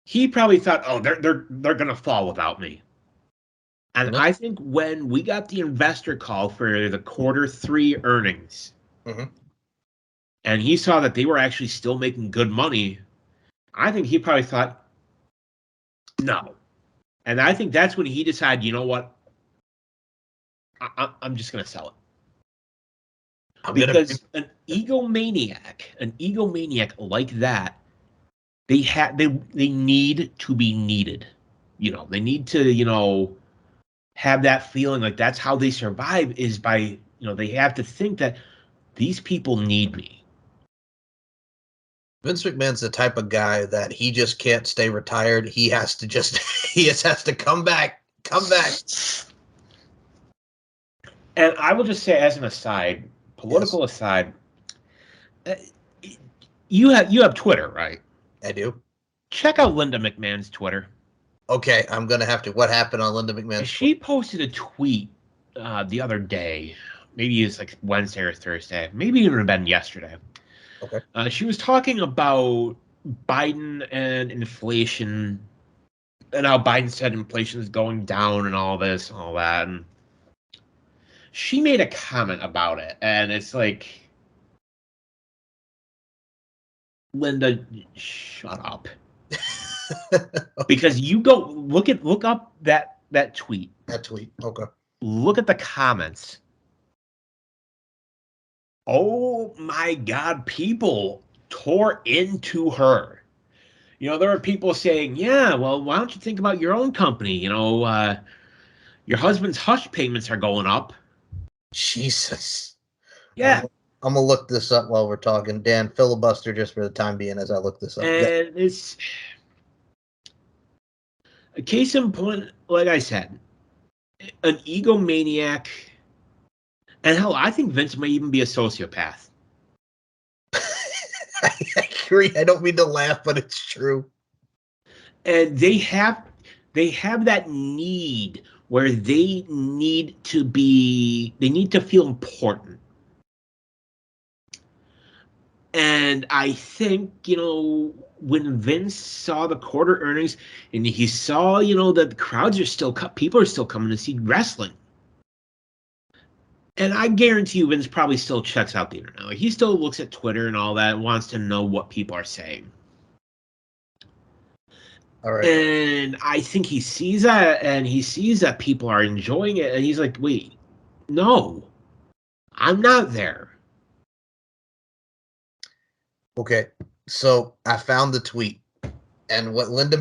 he probably thought, oh, they're going to fall without me. And I think when we got the investor call for the Q3 earnings, and he saw that they were actually still making good money, I think he probably thought, no. And I think that's when he decided, you know what? I'm just going to sell it. Because an egomaniac like that, they need to be needed. They need to, have that feeling like that's how they survive, is by, they have to think that these people need me. Vince McMahon's the type of guy that he just can't stay retired. He has to has to come back. And I will just say, as an aside, political aside, you have Twitter, right? I do. Check out Linda McMahon's Twitter. Okay, I'm going to have to. What happened on Linda McMahon's She posted a tweet the other day. Maybe it's like Wednesday or Thursday. Maybe it would have been yesterday. Okay. She was talking about Biden and inflation, and how Biden said inflation is going down and all this and all that. And she made a comment about it, and it's like, Linda, shut up. Because you go look up that tweet. That tweet. Okay. Look at the comments. Oh my God, people tore into her. There are people saying, yeah, well, why don't you think about your own company? Your husband's hush payments are going up. Jesus. Yeah. I'm going to look this up while we're talking. Dan, filibuster just for the time being as I look this up. And it's a case in point, like I said, an egomaniac. And hell, I think Vince may even be a sociopath. I agree. I don't mean to laugh, but it's true. And they have that need where they need to feel important. And I think, when Vince saw the quarter earnings and he saw, that the crowds are still people are still coming to see wrestling. And I guarantee you Vince probably still checks out the internet. Like, he still looks at Twitter and all that and wants to know what people are saying. All right. And I think he sees that, and he sees that people are enjoying it, and he's like, wait, no, I'm not there. Okay, so I found the tweet, and what Linda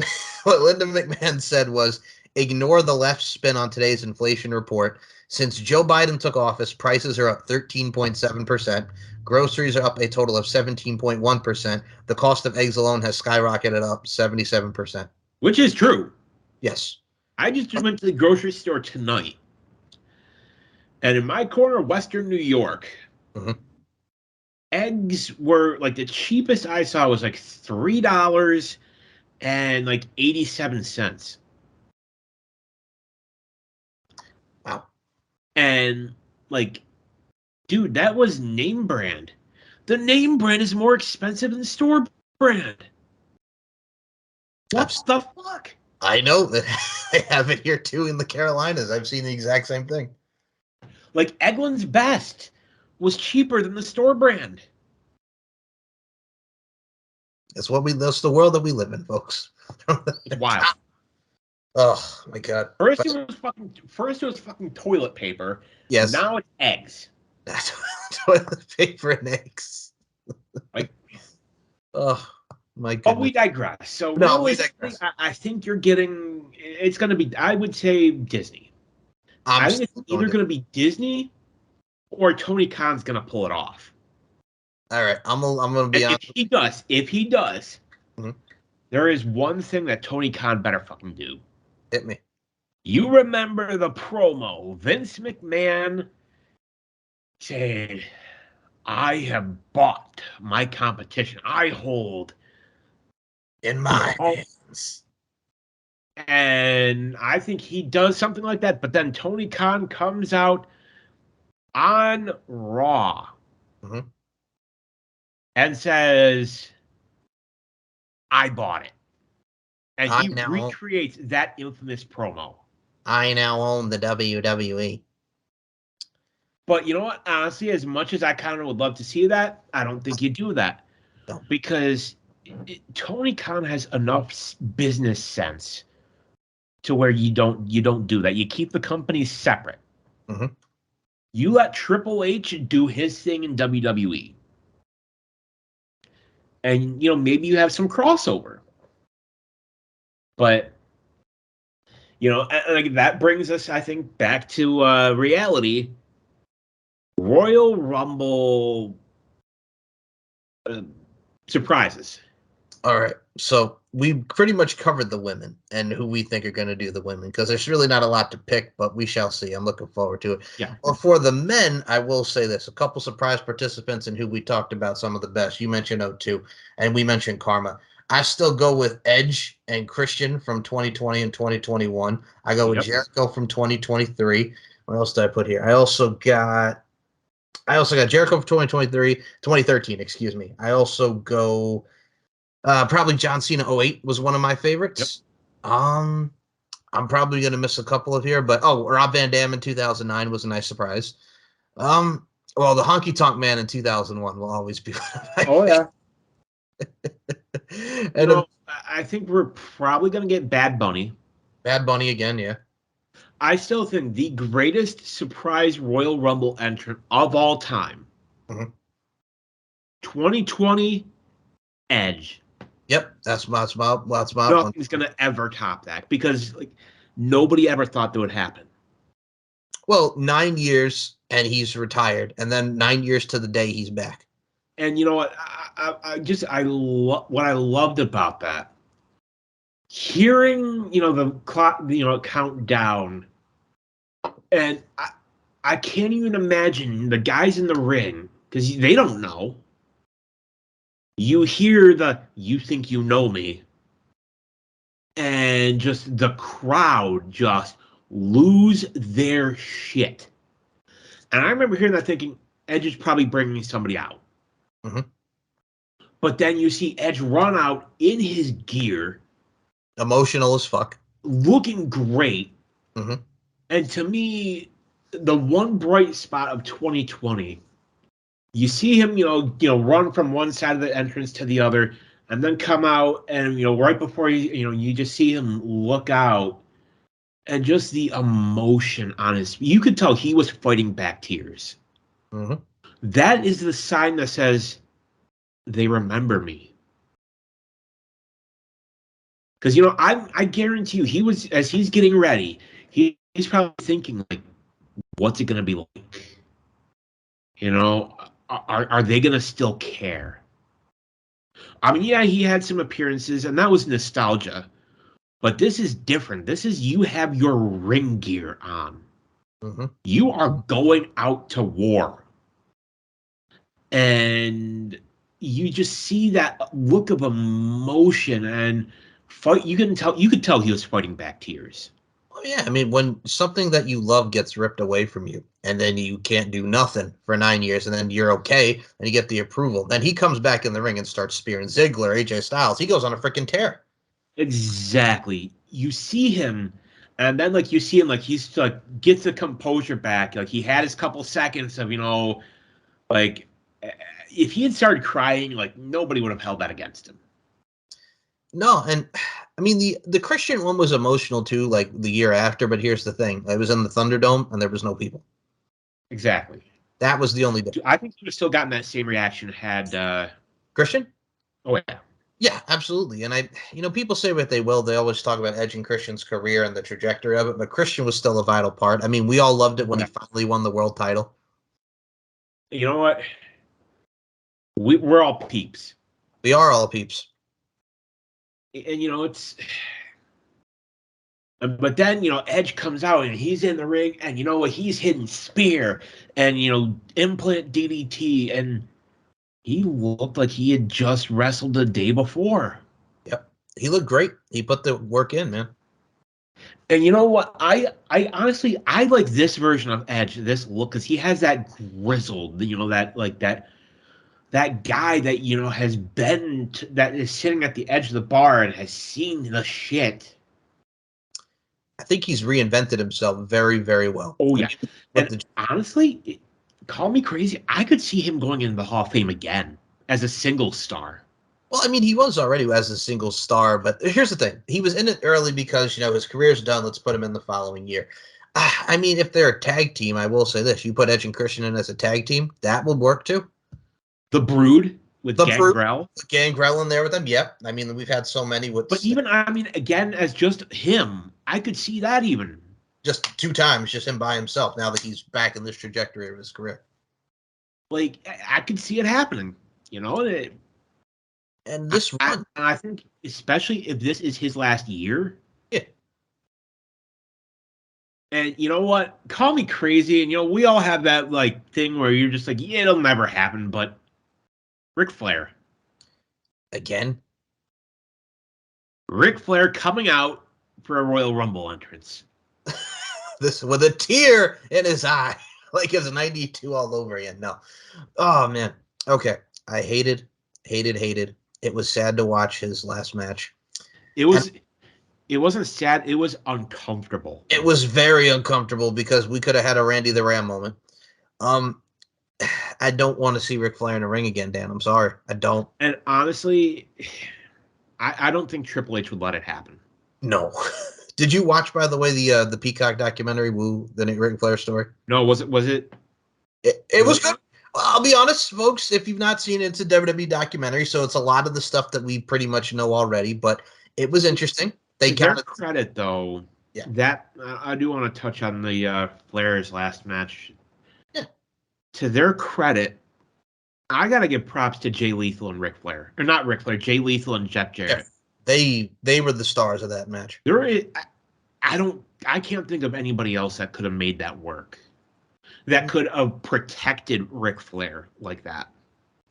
McMahon said was, ignore the left's spin on today's inflation report. Since Joe Biden took office, prices are up 13.7%. Groceries are up a total of 17.1%. The cost of eggs alone has skyrocketed up 77%. Which is true. Yes. I just went to the grocery store tonight, and in my corner of Western New York, eggs were like, the cheapest I saw was like $3 and like 87 cents. Wow. And like, dude, that was name brand. The name brand is more expensive than store brand. What the fuck? I know that they have it here too in the Carolinas. I've seen the exact same thing. Like, Eggland's Best was cheaper than the store brand. That's the world that we live in, folks. Wow. Oh my God. First it was fucking toilet paper. Yes. Now it's eggs. That's toilet paper and eggs. Like, oh my goodness. But we digress. So no, we digress. I think you're getting. It's going to be. I would say Disney. I think it's either going to be Disney or Tony Khan's going to pull it off. All right, I'm going to be honest. If he does, mm-hmm. There is one thing that Tony Khan better fucking do. Hit me. You remember the promo? Vince McMahon said, I have bought my competition. I hold in my hands. And I think he does something like that. But then Tony Khan comes out on Raw and says, I bought it. And he recreates that infamous promo. I now own the WWE. But you know what? Honestly, as much as I kind of would love to see that, I don't think you do that. No. Because Tony Khan has enough business sense to where you don't do that. You keep the companies separate. You let Triple H do his thing in WWE. And, maybe you have some crossover. But, that brings us, I think, back to reality. Royal Rumble surprises. All right. So we pretty much covered the women and who we think are going to do the women because there's really not a lot to pick, but we shall see. I'm looking forward to it. Yeah. Well, for the men, I will say this. A couple surprise participants and who we talked about some of the best. You mentioned O2 and we mentioned Karma. I still go with Edge and Christian from 2020 and 2021. I go with Jericho from 2023. What else did I put here? I also got Jericho from 2023, 2013, excuse me. I also go probably John Cena 08 was one of my favorites. Yep. I'm probably going to miss a couple of here, but Rob Van Dam in 2009 was a nice surprise. Well, the Honky Tonk Man in 2001 will always be one of my favorites. And I think we're probably going to get Bad Bunny. Bad Bunny again, yeah. I still think the greatest surprise Royal Rumble entrant of all time. 2020 Edge. Yep, that's my Nothing's going to ever top that because nobody ever thought that would happen. Well, 9 years and he's retired, and then 9 years to the day he's back. And you know what? What I loved about that, hearing the clock, countdown, and I can't even imagine the guys in the ring because they don't know. You hear "You think you know me," and just the crowd just lose their shit. And I remember hearing that thinking, Edge is probably bringing somebody out. But then you see Edge run out in his gear. Emotional as fuck. Looking great. And to me, the one bright spot of 2020, you see him, run from one side of the entrance to the other, and then come out, and right before you just see him look out, and just the emotion on you could tell he was fighting back tears. That is the sign that says they remember me. Because I guarantee you, he was, as he's getting ready, he's probably thinking what's it going to be like? Are they going to still care? I mean, yeah, he had some appearances, and that was nostalgia. But this is different. This is you have your ring gear on. You are going out to war. And you just see that look of emotion and fight. You could tell he was fighting back tears. Well, yeah, I mean, when something that you love gets ripped away from you, and then you can't do nothing for 9 years, and then you're okay, and you get the approval, then he comes back in the ring and starts spearing Ziggler, AJ Styles. He goes on a freaking tear. Exactly. You see him, and then you see him he's gets the composure back. He had his couple seconds of if he had started crying, nobody would have held that against him. No, and I mean the Christian one was emotional too, the year after. But here's the thing: it was in the Thunderdome, and there was no people. Exactly. That was the only difference. I think he would have still gotten that same reaction had Christian. Oh yeah. Yeah, absolutely. And people say what they will. They always talk about Edge and Christian's career and the trajectory of it, but Christian was still a vital part. I mean, we all loved it when he finally won the world title. You know what? We're all peeps. We are all peeps. And it's. But then, Edge comes out and he's in the ring, and you know what? He's hitting spear and implant DDT, and he looked like he had just wrestled the day before. Yep, he looked great. He put the work in, man. And you know what? I honestly I like this version of Edge, this look, because he has that grizzled, that guy that has been that is sitting at the edge of the bar and has seen the shit. I think he's reinvented himself very, very well. Oh yeah, and honestly, call me crazy, I could see him going into the Hall of Fame again as a single star. Well, I mean, he was already as a single star, but here's the thing: he was in it early because his career's done. Let's put him in the following year. I mean, if they're a tag team, I will say this: you put Edge and Christian in as a tag team, that would work too. The Brood with Gangrel. Gangrel in there with them. Yep. I mean, we've had so many with. But even again, as just him, I could see that even. Just 2 times, just him by himself. Now that he's back in this trajectory of his career, like I could see it happening. And this run, I think, especially if this is his last year. Yeah. And you know what? Call me crazy, and we all have that thing where you're just like, yeah, it'll never happen. But Ric Flair, again, Ric Flair coming out for a Royal Rumble entrance. This with a tear in his eye, like it's 92 all over again. No, oh man. Okay, I hated. It was sad to watch his last match. It wasn't sad. It was uncomfortable. It was very uncomfortable because we could have had a Randy the Ram moment. I don't want to see Ric Flair in a ring again, Dan. I'm sorry. I don't. And honestly, I don't think Triple H would let it happen. No. Did you watch, by the way, the Peacock documentary, Woo, the Ric Flair story? No, was it? It was good. I'll be honest, folks. If you've not seen it, it's a WWE documentary, so it's a lot of the stuff that we pretty much know already. But it was interesting. They their credit, though. Yeah. That I do want to touch on the Flair's last match. Yeah. To their credit, I gotta give props to Jay Lethal and Ric Flair, or not Ric Flair, Jay Lethal and Jeff Jarrett. Yeah. They were the stars of that match. I can't think of anybody else that could have made that work. That could have protected Ric Flair like that.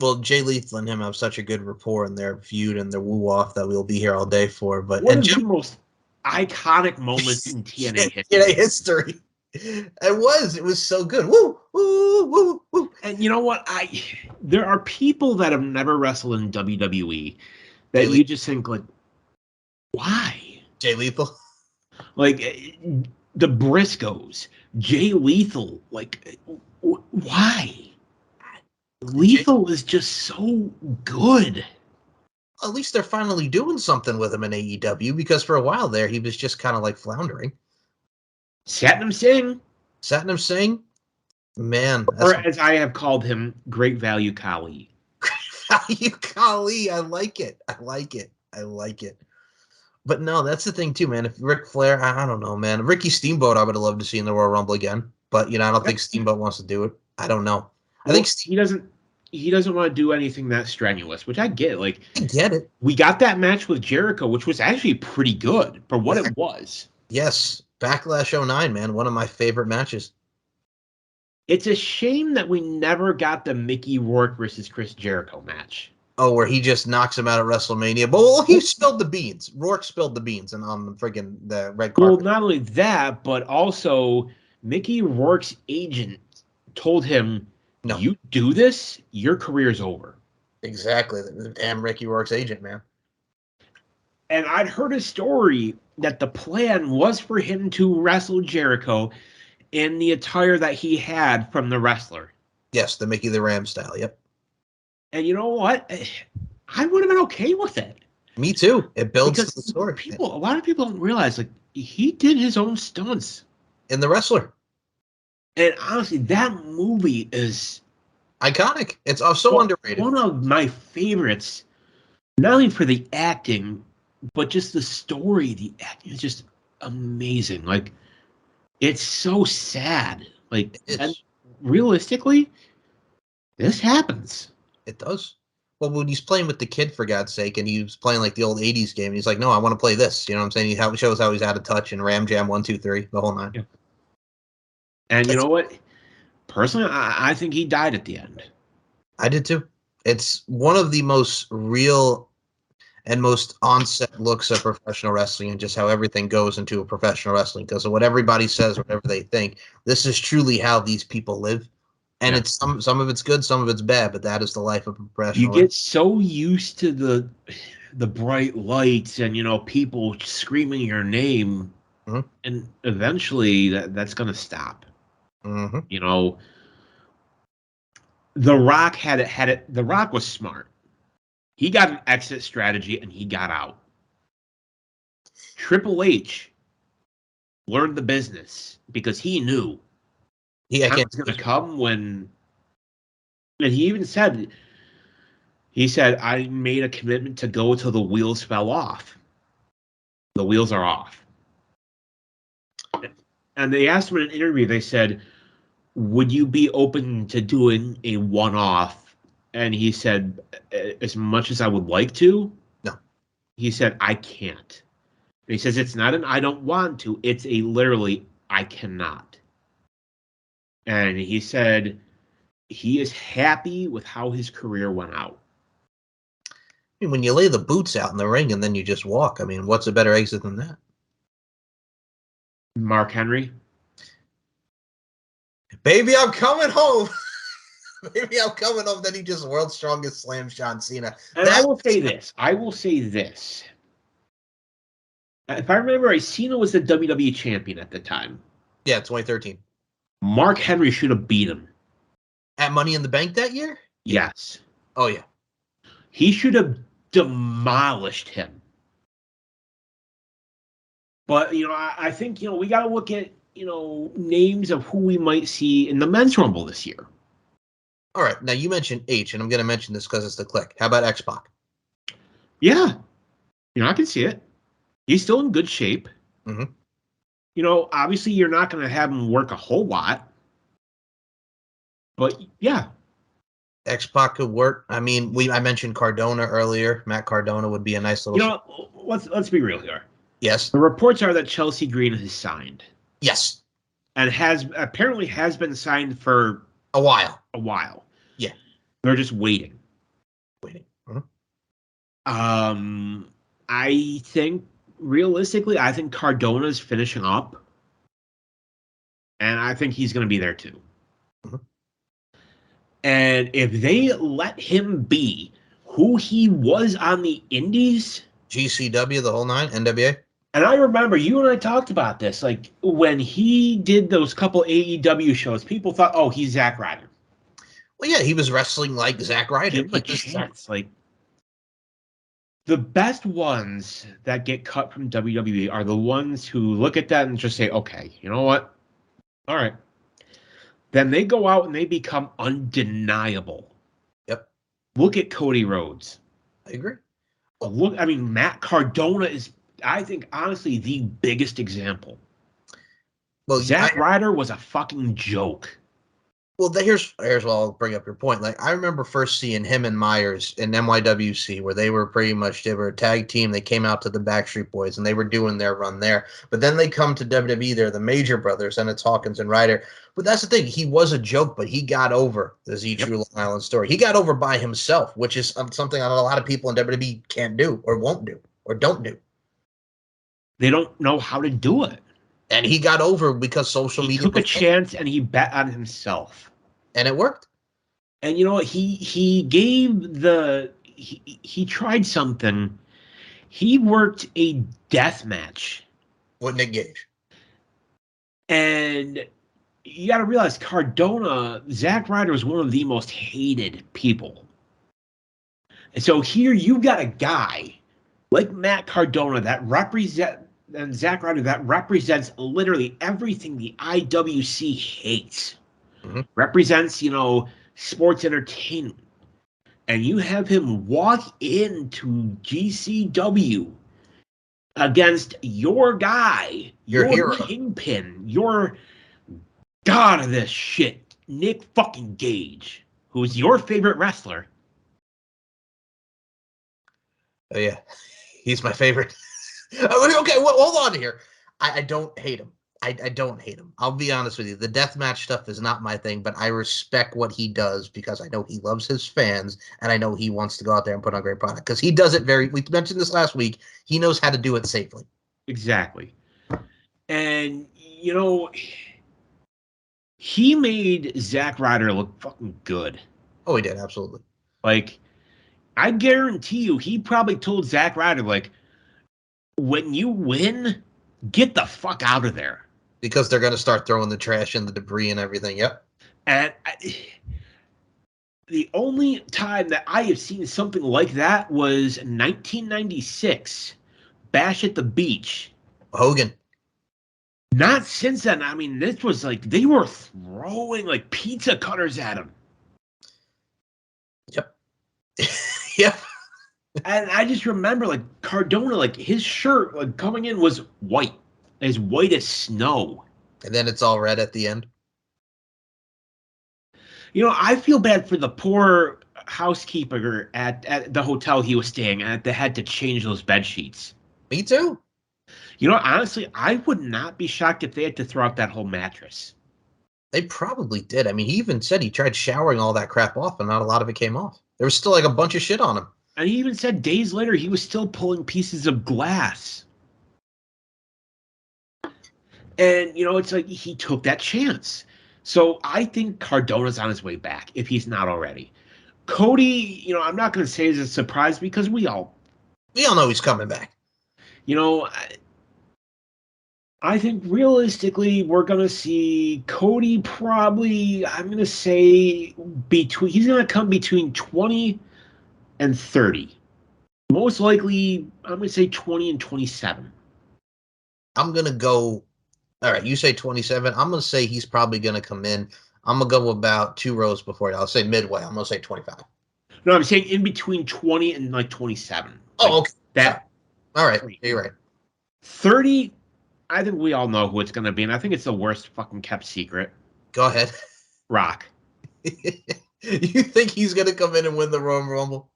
Well, Jay Lethal and him have such a good rapport in their feud and their woo off that we'll be here all day for. But one of the most iconic moments in TNA history. TNA history. It was so good. Woo, woo, woo, woo. And you know what? There are people that have never wrestled in WWE that you just think why? Jay Lethal. Like the Briscoes, Jay Lethal. Why? Lethal is just so good. At least they're finally doing something with him in AEW, because for a while there he was just kind of floundering. Satnam Singh, man, or as I have called him, Great Value Khali. Great Value Khali. I like it. But no, that's the thing too, man. If Ric Flair, I don't know, man. Ricky Steamboat, I would have loved to see in the Royal Rumble again, but I don't think Steamboat wants to do it. I don't know. I think he doesn't. He doesn't want to do anything that strenuous, which I get. I get it. We got that match with Jericho, which was actually pretty good for what it was. Yes, Backlash 09, man, one of my favorite matches. It's a shame that we never got the Mickey Rourke versus Chris Jericho match. Oh, where he just knocks him out at WrestleMania. But he spilled the beans. Rourke spilled the beans and on the red carpet. Well, not only that, but also Mickey Rourke's agent told him, no. You do this, your career's over. Exactly. Damn Ricky Rourke's agent, man. And I'd heard a story that the plan was for him to wrestle Jericho in the attire that he had from the wrestler. Yes, the Mickey the Ram style, yep. And you know what? I would have been okay with it. Me too. It builds the story. A lot of people don't realize, he did his own stunts. In The Wrestler. And honestly, that movie is iconic. It's so underrated. One of my favorites, not only for the acting, but just the story. The acting is just amazing. It's so sad. And realistically, this happens. It does. Well, when he's playing with the kid, for God's sake, and he was playing like the old '80s game, and he's like, "No, I want to play this." You know what I'm saying? He shows how he's out of touch and Ram Jam 1 2 3 the whole nine. Yeah. And you know what? Personally, I think he died at the end. I did too. It's one of the most real and most onset looks at professional wrestling and just how everything goes into a professional wrestling because of what everybody says, whatever they think. This is truly how these people live. And it's some of it's good, some of it's bad, but that is the life of a professional. You get so used to the bright lights and people screaming your name, and eventually that's going to stop. The Rock had it. The Rock was smart. He got an exit strategy and he got out. Triple H learned the business because he knew time was going to come when, and he even said, I made a commitment to go till the wheels fell off. The wheels are off. And they asked him in an interview, they said, would you be open to doing a one-off? And he said, as much as I would like to, no. He said, I can't. And he says, it's not an I don't want to. It's a literally, I cannot. And he said he is happy with how his career went out. I mean, when you lay the boots out in the ring and then you just walk, I mean, what's a better exit than that? Mark Henry. Baby, I'm coming home. Baby, I'm coming home. Then he just world's strongest slams John Cena. And I will say this. If I remember right, Cena was the WWE champion at the time. Yeah, 2013. Mark Henry should have beat him. At Money in the Bank that year? Yes. Oh, yeah. He should have demolished him. But, I think, we got to look at, names of who we might see in the men's rumble this year. All right. Now, you mentioned H, and I'm going to mention this because it's the click. How about X-Pac? Yeah. I can see it. He's still in good shape. Obviously, you're not going to have him work a whole lot. But, yeah. X-Pac could work. I mean, I mentioned Cardona earlier. Matt Cardona would be a nice little... Let's be real here. Yes. The reports are that Chelsea Green has signed. Yes. And apparently has been signed for... A while. Yeah. They're just waiting. I think, realistically, Cardona's finishing up. And I think he's going to be there too. And if they let him be who he was on the indies... GCW, the whole nine, NWA. And I remember you and I talked about this. Like, when he did those couple AEW shows, people thought, oh, he's Zack Ryder. Well, yeah, he was wrestling like Zack Ryder. Give him a chance. Like, the best ones that get cut from WWE are the ones who look at that and just say, okay, you know what? All right. Then they go out and they become undeniable. Yep. Look at Cody Rhodes. I agree. Matt Cardona is, I think, honestly, the biggest example. Well, Zack Ryder was a fucking joke. Well, here's what I'll bring up your point. Like, I remember first seeing him and Myers in NYWC, where they were a tag team. They came out to the Backstreet Boys, and they were doing their run there. But then they come to WWE. They're the Major Brothers, and it's Hawkins and Ryder. But that's the thing. He was a joke, but he got over the Z-True Long Island story. He got over by himself, which is something a lot of people in WWE can't do or won't do or don't do. They don't know how to do it. And he got over because social media took a chance and he bet on himself. And it worked. And you know what? He tried something. He worked a death match with Nick Gage. And you got to realize Cardona, Zack Ryder was one of the most hated people. And so here you got a guy like Matt Cardona that and Zack Ryder that represents literally everything the IWC hates. Represents, sports entertainment. And you have him walk into GCW against your guy, your hero, kingpin, your god of this shit, Nick fucking Gage, who's your favorite wrestler. Oh yeah, he's my favorite. Okay, well, hold on here. I don't hate him. I don't hate him. I'll be honest with you. The deathmatch stuff is not my thing, but I respect what he does because I know he loves his fans and I know he wants to go out there and put on a great product because he does it very. We mentioned this last week. He knows how to do it safely. Exactly. And he made Zack Ryder look fucking good. Oh, he did absolutely. Like, I guarantee you, he probably told Zack Ryder, like, when you win, get the fuck out of there. Because they're going to start throwing the trash and the debris and everything. Yep. And the only time that I have seen something like that was 1996, Bash at the Beach. Hogan. Not since then. I mean, this was like they were throwing like pizza cutters at him. Yep. Yep. And I just remember like Cardona, like his shirt like coming in was white as snow. And then it's all red at the end. I feel bad for the poor housekeeper at the hotel he was staying at that had to change those bed sheets. Me too. Honestly, I would not be shocked if they had to throw out that whole mattress. They probably did. I mean, he even said he tried showering all that crap off, and not a lot of it came off. There was still like a bunch of shit on him. And he even said days later he was still pulling pieces of glass. And, it's like he took that chance. So I think Cardona's on his way back, if he's not already. Cody, I'm not going to say it's a surprise because we all know he's coming back. I think realistically we're going to see Cody probably, I'm going to say he's going to come between 20 and 30. Most likely, I'm going to say 20 and 27. I'm going to go. All right, you say 27. I'm going to say he's probably going to come in. I'm going to go about 2 rows before you. I'll say midway. I'm going to say 25. No, I'm saying in between 20 and like 27. Oh, okay. That. All right. You're right. 30, I think we all know who it's going to be, and I think it's the worst fucking kept secret. Go ahead. Rock. You think he's going to come in and win the Royal Rumble?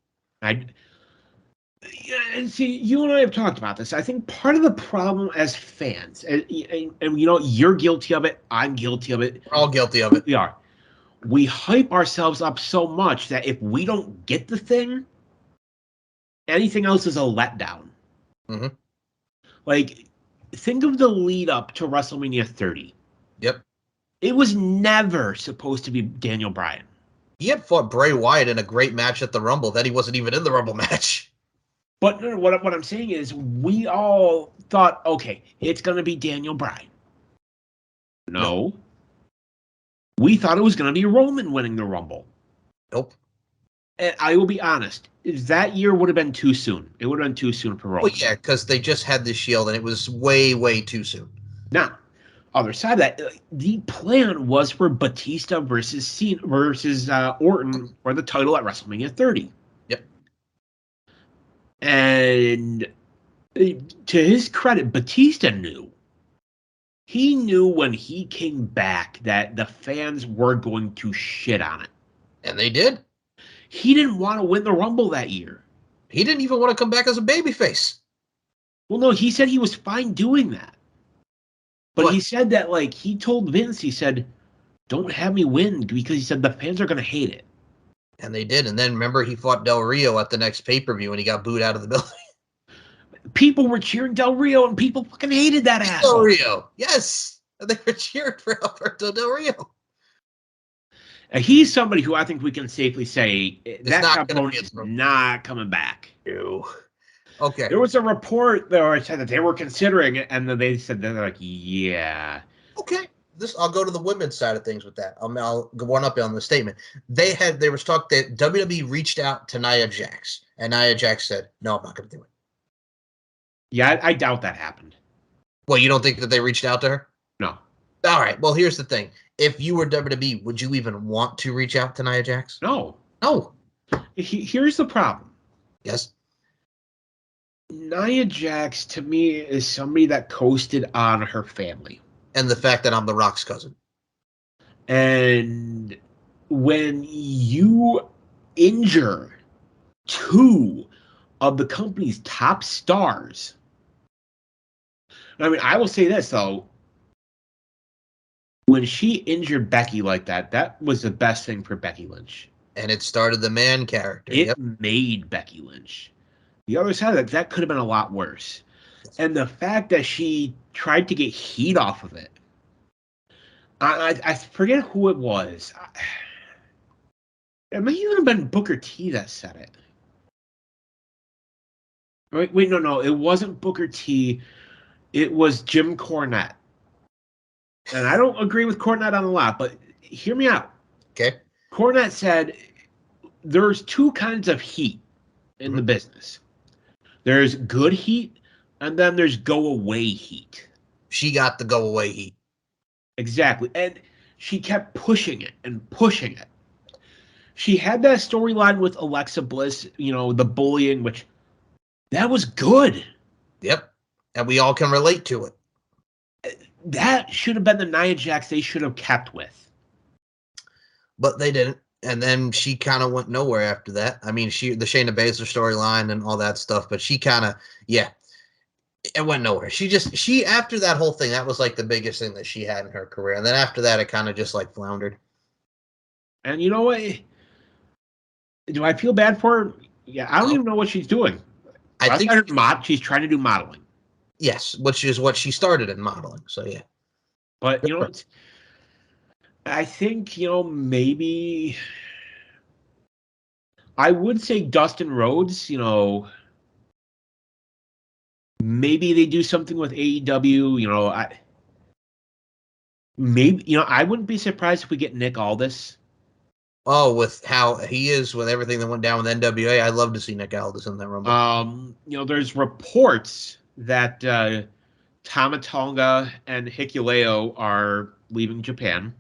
See, you and I have talked about this. I think part of the problem as fans, and you're guilty of it, I'm guilty of it. We're all guilty of it. We are. We hype ourselves up so much that if we don't get the thing, anything else is a letdown. Mm-hmm. Like, think of the lead up to WrestleMania 30. Yep. It was never supposed to be Daniel Bryan. He had fought Bray Wyatt in a great match at the Rumble. Then he wasn't even in the Rumble match. But no, what I'm saying is we all thought, okay, it's going to be Daniel Bryan. No. We thought it was going to be Roman winning the Rumble. Nope. And I will be honest, that year would have been too soon. It would have been too soon for Roman. Well, yeah, because they just had the Shield, and it was way, way too soon. Now, other side of that, the plan was for Batista versus Orton for the title at WrestleMania 30. Yep. And to his credit, Batista knew. He knew when he came back that the fans were going to shit on it. And they did. He didn't want to win the Rumble that year. He didn't even want to come back as a babyface. Well, no, he said he was fine doing that. But he said that, like, he told Vince, he said, don't have me win because he said the fans are going to hate it. And they did. And then remember, he fought Del Rio at the next pay-per-view and he got booed out of the building. People were cheering Del Rio and people fucking hated that asshole. Del Rio, yes. And they were cheering for Alberto Del Rio. And he's somebody who I think we can safely say that opponent is not coming back. Ew. Okay. There was a report that said that they were considering it, and then they said they're like, yeah. Okay. I'll go to the women's side of things with that. I'll go one up on the statement. There was talk that WWE reached out to Nia Jax, and Nia Jax said, "No, I'm not going to do it." Yeah, I doubt that happened. Well, you don't think that they reached out to her? No. All right. Well, here's the thing. If you were WWE, would you even want to reach out to Nia Jax? No. No. Here's the problem. Yes. Nia Jax, to me, is somebody that coasted on her family. And the fact that I'm The Rock's cousin. And when you injure 2 of the company's top stars. I mean, I will say this, though. When she injured Becky like that, that was the best thing for Becky Lynch. And it started the man character. It made Becky Lynch. The other side of that could have been a lot worse. And the fact that she tried to get heat off of it. I forget who it was. It might even have been Booker T that said it. Wait, no. It wasn't Booker T. It was Jim Cornette. And I don't agree with Cornette on a lot, but hear me out. Okay. Cornette said there's two kinds of heat in the business. There's good heat, and then there's go-away heat. She got the go-away heat. Exactly. And she kept pushing it and pushing it. She had that storyline with Alexa Bliss, the bullying, which that was good. Yep. And we all can relate to it. That should have been the Nia Jax they should have kept with. But they didn't. And then she kind of went nowhere after that. I mean, the Shayna Baszler storyline and all that stuff, but she kind of, it went nowhere. She after that whole thing, that was like the biggest thing that she had in her career. And then after that, it kind of just like floundered. And you know what? Do I feel bad for her? Yeah, I don't even know what she's doing. I think she's trying to do modeling. Yes, which is what she started in modeling. So yeah. But I think maybe I would say Dustin Rhodes. Maybe they do something with AEW. I wouldn't be surprised if we get Nick Aldis. Oh, with how he is with everything that went down with NWA, I'd love to see Nick Aldis in that Rumble. There's reports that Tama Tonga and Hikuleo are leaving Japan.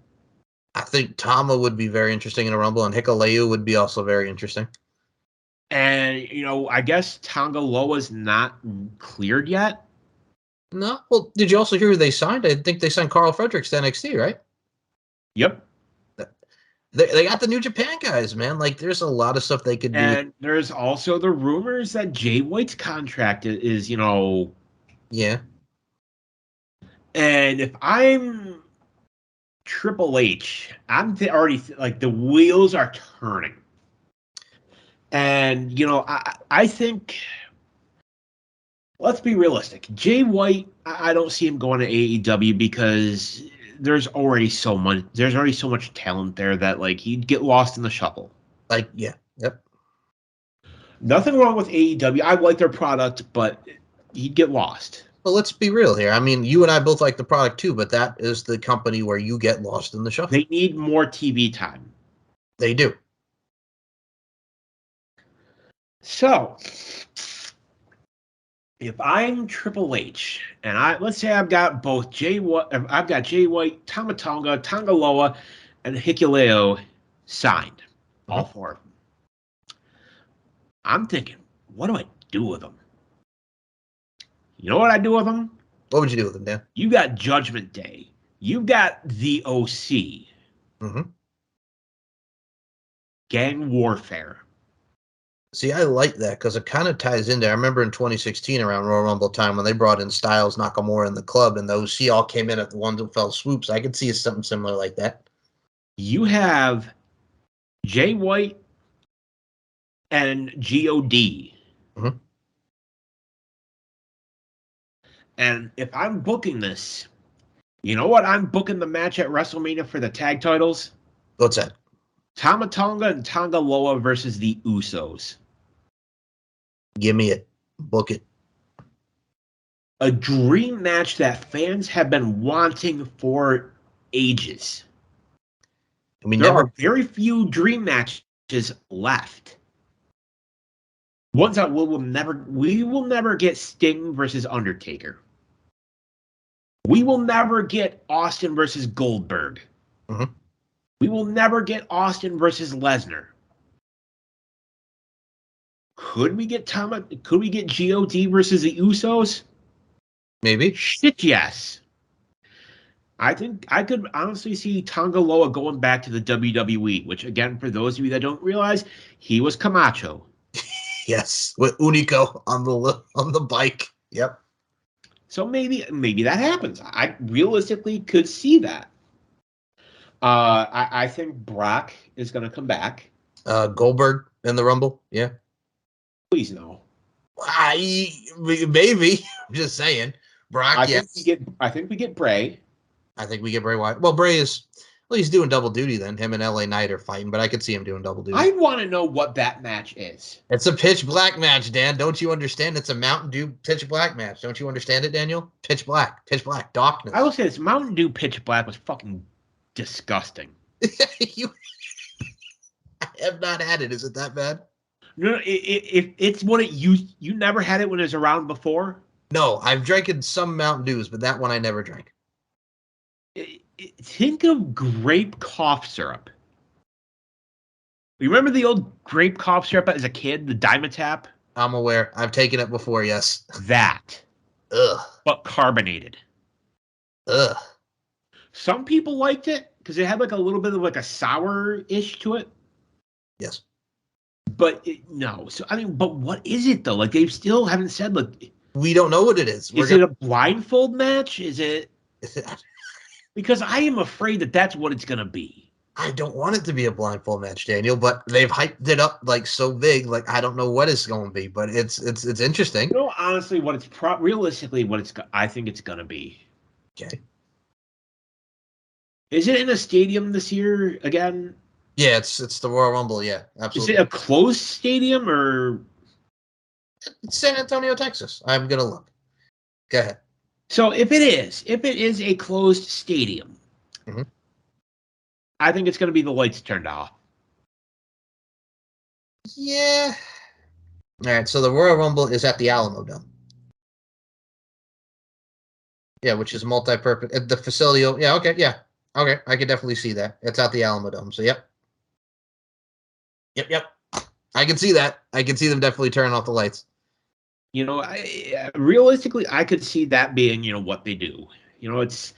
I think Tama would be very interesting in a Rumble, and Hikuleo would be also very interesting. And, I guess Tonga Loa's not cleared yet. No? Well, did you also hear who they signed? I think they signed Carl Fredericks to NXT, right? Yep. They got the New Japan guys, man. Like, there's a lot of stuff they could do. And there's also the rumors that Jay White's contract is, Yeah. And if I'm Triple H, I'm already like the wheels are turning. And, I think, let's be realistic. Jay White, I don't see him going to AEW because there's already so much talent there that like he'd get lost in the shuffle. Like, yeah. Yep. Nothing wrong with AEW. I like their product, but he'd get lost. Well, let's be real here. I mean, you and I both like the product too, but that is the company where you get lost in the shuffle. They need more TV time. They do. So, if I'm Triple H, and let's say I've got both Jay White, Tama Tonga, Tonga Loa, and Hikuleo signed, all four of them. I'm thinking, what do I do with them? You know what I do with them? What would you do with them, Dan? You got Judgment Day. You got the OC. Gang Warfare. See, I like that because it kind of ties into. I remember in 2016 around Royal Rumble time when they brought in Styles, Nakamura in the club, and the OC all came in at the one fell swoops. I could see something similar like that. You have Jay White and God. And if I'm booking this, you know what? I'm booking the match at WrestleMania for the tag titles. What's that? Tama Tonga and Tonga Loa versus the Usos. Give me it. Book it. A dream match that fans have been wanting for ages. There are very few dream matches left. Ones that we will never get Sting versus Undertaker. We will never get Austin versus Goldberg. We will never get Austin versus Lesnar. Could we get God versus the Usos? Maybe. Shit, yes. I think I could honestly see Tonga Loa going back to the WWE, which, again, for those of you that don't realize, he was Camacho. Yes, with Unico on the bike. Yep. So maybe that happens. I realistically could see that. I think Brock is going to come back. Goldberg in the Rumble. Yeah. Please no. Maybe. I'm just saying. Brock. I think we get Bray. I think we get Bray Wyatt. Well, he's doing double duty then. Him and LA Knight are fighting, but I could see him doing double duty. I want to know what that match is. It's a pitch black match, Dan. Don't you understand? It's a Mountain Dew pitch black match. Don't you understand it, Daniel? Pitch black, darkness. I will say this: Mountain Dew pitch black was fucking disgusting. I have not had it. Is it that bad? No, it's what it used. You never had it when it was around before. No, I've drank some Mountain Dews, but that one I never drank. Think of grape cough syrup. You remember the old grape cough syrup as a kid, the Dimetap? I'm aware. I've taken it before, yes. That. Ugh. But carbonated. Ugh. Some people liked it because it had like a little bit of like a sour-ish to it. Yes. But no. So I mean, but what is it though? Like they still haven't said like we don't know what it is. Is it a blindfold match? Is it because I am afraid that that's what it's gonna be. I don't want it to be a blindfold match, Daniel, but they've hyped it up like so big. Like I don't know what it's going to be, but it's interesting. You know, honestly, what it's realistically what it's I think it's gonna be. Okay. Is it in a stadium this year again? Yeah, it's the Royal Rumble. Yeah, absolutely. Is it a closed stadium or? It's San Antonio, Texas. I'm gonna look. Go ahead. So if it is a closed stadium, I think it's going to be the lights turned off. Yeah. All right. So the Royal Rumble is at the Alamo Dome. Yeah, which is multi-purpose. The facility. Yeah. Okay. Yeah. Okay. I can definitely see that. It's at the Alamo Dome. So yep. Yep. I can see that. I can see them definitely turning off the lights. You know, realistically, I could see that being, what they do. It's.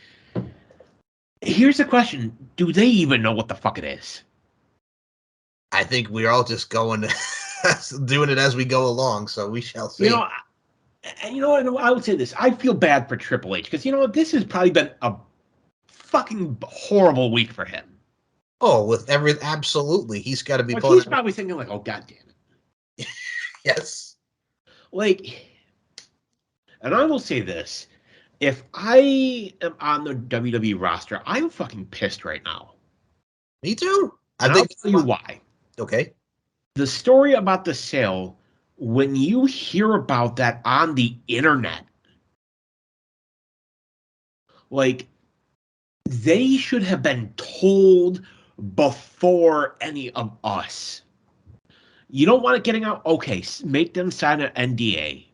Here's the question: do they even know what the fuck it is? I think we're all just doing it as we go along. So we shall see. I would say this: I feel bad for Triple H because this has probably been a fucking horrible week for him. Oh, absolutely, he's got to be. He's probably thinking like, "Oh, god damn it." Yes. Like, and I will say this: if I am on the WWE roster, I'm fucking pissed right now. Me too. I'll tell you why. Okay. The story about the sale, when you hear about that on the internet, like, they should have been told before any of us. You don't want it getting out? Okay, make them sign an NDA.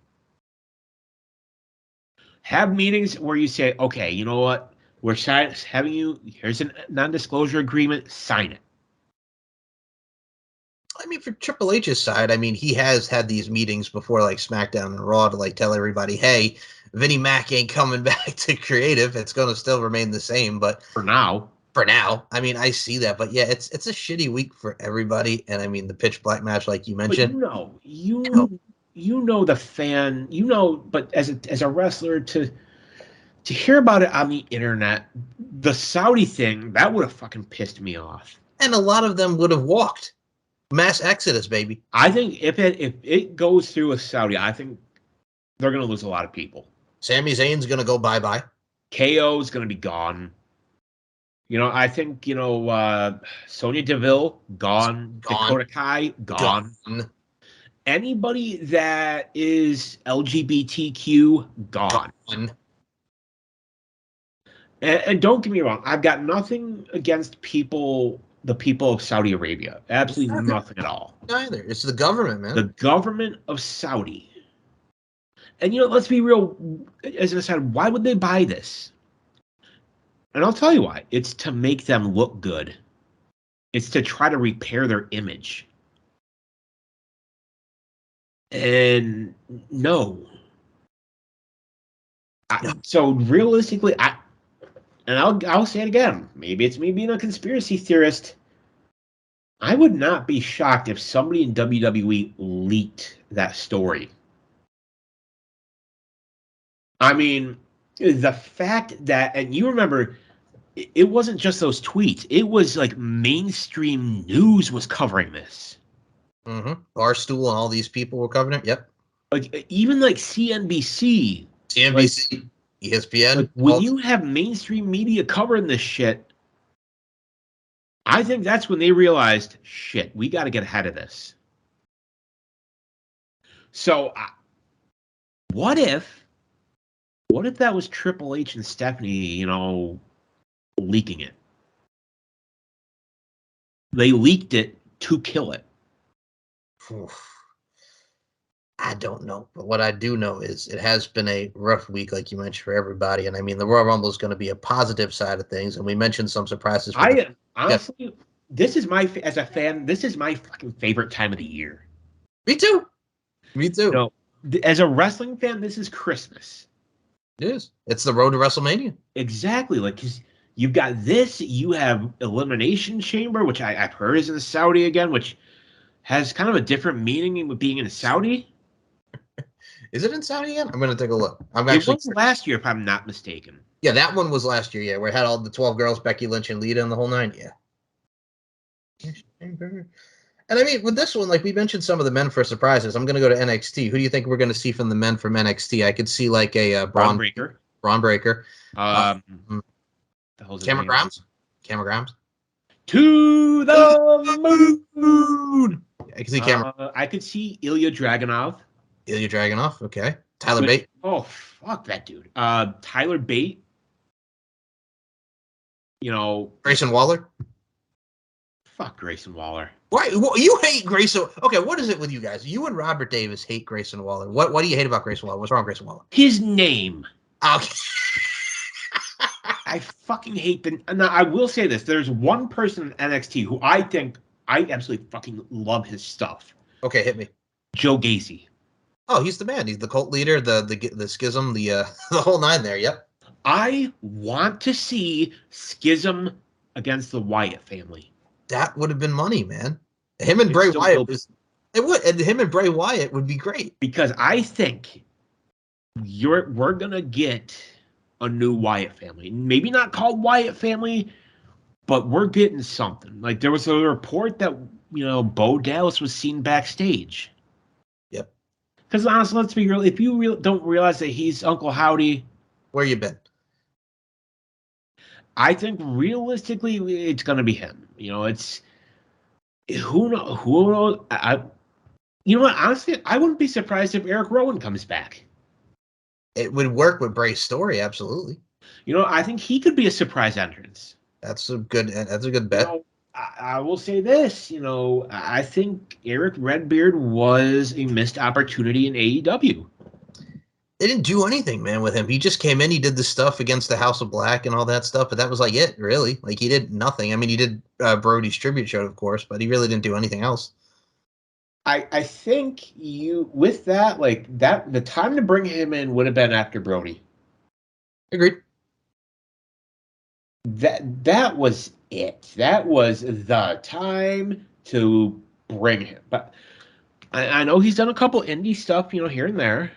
Have meetings where you say, okay, you know what? We're having you, here's a non-disclosure agreement, sign it. I mean, for Triple H's side, I mean, he has had these meetings before, like SmackDown and Raw, to like tell everybody, hey, Vinnie Mac ain't coming back to creative. It's going to still remain the same, but for now, I mean, I see that, but yeah, it's a shitty week for everybody. And I mean, the pitch black match, like you mentioned, but the fan, but as a wrestler to hear about it on the internet, the Saudi thing, that would have fucking pissed me off. And a lot of them would have walked. Mass exodus, baby. I think if it goes through with Saudi, I think they're going to lose a lot of people. Sami Zayn's going to go bye-bye. KO is going to be gone. I think, Sonya Deville, gone. Dakota Kai, gone. Anybody that is LGBTQ, gone. And don't get me wrong, I've got nothing against the people of Saudi Arabia. Absolutely nothing at all. Neither. It's the government, man. The government of Saudi. And, let's be real, as I said, why would they buy this? And I'll tell you why. It's to make them look good. It's to try to repair their image. And no. So realistically, I'll say it again. Maybe it's me being a conspiracy theorist. I would not be shocked if somebody in WWE leaked that story. I mean, the fact that, and you remember, it wasn't just those tweets. It was like mainstream news was covering this. Mm-hmm. Barstool and all these people were covering it. Yep. Like even like CNBC, CNBC, like, ESPN. like when you have mainstream media covering this shit, I think that's when they realized, shit, we got to get ahead of this. So, what if, what if that was Triple H and Stephanie, leaking it? They leaked it to kill it. Oof. I don't know, but what I do know is it has been a rough week, like you mentioned, for everybody. And I mean, the Royal Rumble is going to be a positive side of things, and we mentioned some surprises for the. Honestly, this is as a fan, this is my fucking favorite time of the year. Me too. Me too. As a wrestling fan, this is Christmas. It is. It's the road to WrestleMania. Exactly, like because you've got this, you have Elimination Chamber, which I've heard is in Saudi again, which has kind of a different meaning with being in Saudi. Is it in Saudi again? I'm going to take a look. It was last year, if I'm not mistaken. Yeah, that one was last year. Yeah, where it had all the 12 girls, Becky Lynch and Lita, and the whole nine. Yeah. And I mean, with this one, like we mentioned, some of the men for surprises. I'm going to go to NXT. Who do you think we're going to see from the men from NXT? I could see like a Braun Breaker. Braun Breaker. The Cameron Grimes. Cameron Grimes. To the moon. I can see Cameron. I could see Ilya Dragunov. Ilya Dragunov. Okay. Tyler Bate. Oh, fuck that dude. Tyler Bate. Grayson Waller. Fuck Grayson Waller. Why you hate Grayson? Okay, what is it with you guys? You and Robert Davis hate Grayson Waller. What do you hate about Grayson Waller? What's wrong with Grayson Waller? His name. Okay. I fucking hate the. Now I will say this: there's one person in NXT who I think I absolutely fucking love his stuff. Okay, hit me. Joe Gacy. Oh, he's the man. He's the cult leader, the schism, the whole nine there. Yep. I want to see Schism against the Wyatt family. That would have been money, man. Him and Bray Wyatt it would, and him and Bray Wyatt would be great. Because I think we're gonna get a new Wyatt family. Maybe not called Wyatt family, but we're getting something. Like there was a report that Bo Dallas was seen backstage. Yep. Because honestly, let's be real. If you don't realize that he's Uncle Howdy, where you been? I think realistically, it's gonna be him. It's who knows. You know what? Honestly, I wouldn't be surprised if Eric Rowan comes back. It would work with Bray's story, absolutely. I think he could be a surprise entrance. That's a good bet. I will say this, I think Eric Redbeard was a missed opportunity in AEW. They didn't do anything, man, with him. He just came in, he did the stuff against the House of Black and all that stuff, but that was like it, really. Like he did nothing. I mean, he did Brody's tribute show, of course, but he really didn't do anything else. I think with that, like that, the time to bring him in would have been after Brody. Agreed. That was it. That was the time to bring him. But I know he's done a couple indie stuff, here and there.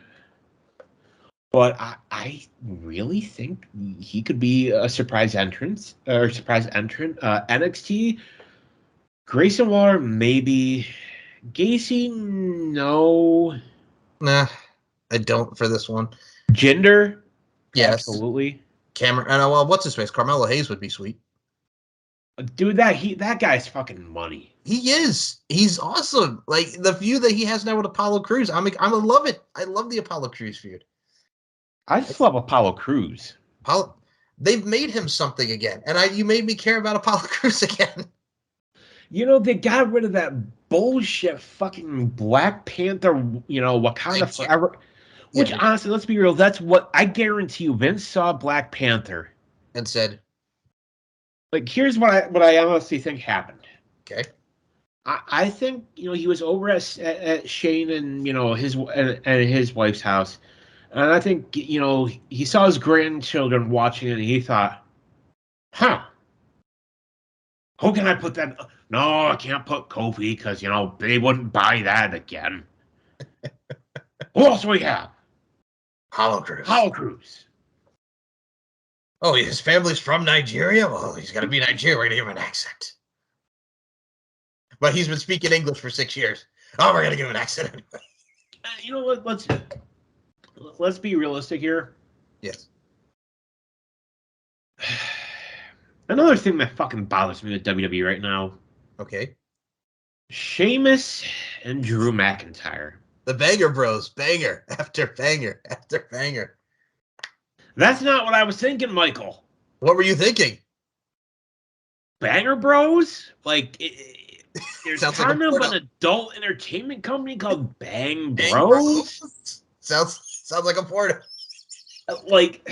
But I really think he could be a surprise entrant. NXT, Grayson Waller, maybe. Gacy, no. Nah, I don't for this one. Jinder, yes, absolutely. Cameron, well, what's his face? Carmelo Hayes would be sweet. Dude, that guy's fucking money. He is. He's awesome. Like the feud that he has now with Apollo Crews, I love it. I love the Apollo Crews feud. I just love Apollo Crews. They've made him something again, and you made me care about Apollo Crews again. They got rid of that bullshit fucking Black Panther, Wakanda Forever. Which, honestly, let's be real, that's what I guarantee you. Vince saw Black Panther and said, like, here's what I honestly think happened. Okay. I think he was over at Shane and his wife's house, and I think he saw his grandchildren watching it, and he thought, "Huh, how can I put that? No, I can't put Kofi because, they wouldn't buy that again. Who else do we have? Hollow Cruz. Hollow Cruz. Oh, his family's from Nigeria? Well, he's got to be Nigerian. We're going to give him an accent. But he's been speaking English for 6 years. Oh, we're going to give him an accent anyway. You know what? Let's be realistic here. Yes. Another thing that fucking bothers me with WWE right now. Okay. Sheamus and Drew McIntyre. The Banger Bros. Banger after banger after banger. That's not what I was thinking, Michael. What were you thinking? Banger Bros? Like, there's kind like of an adult entertainment company called Bang Bros? Bros? Sounds like a porno. Like,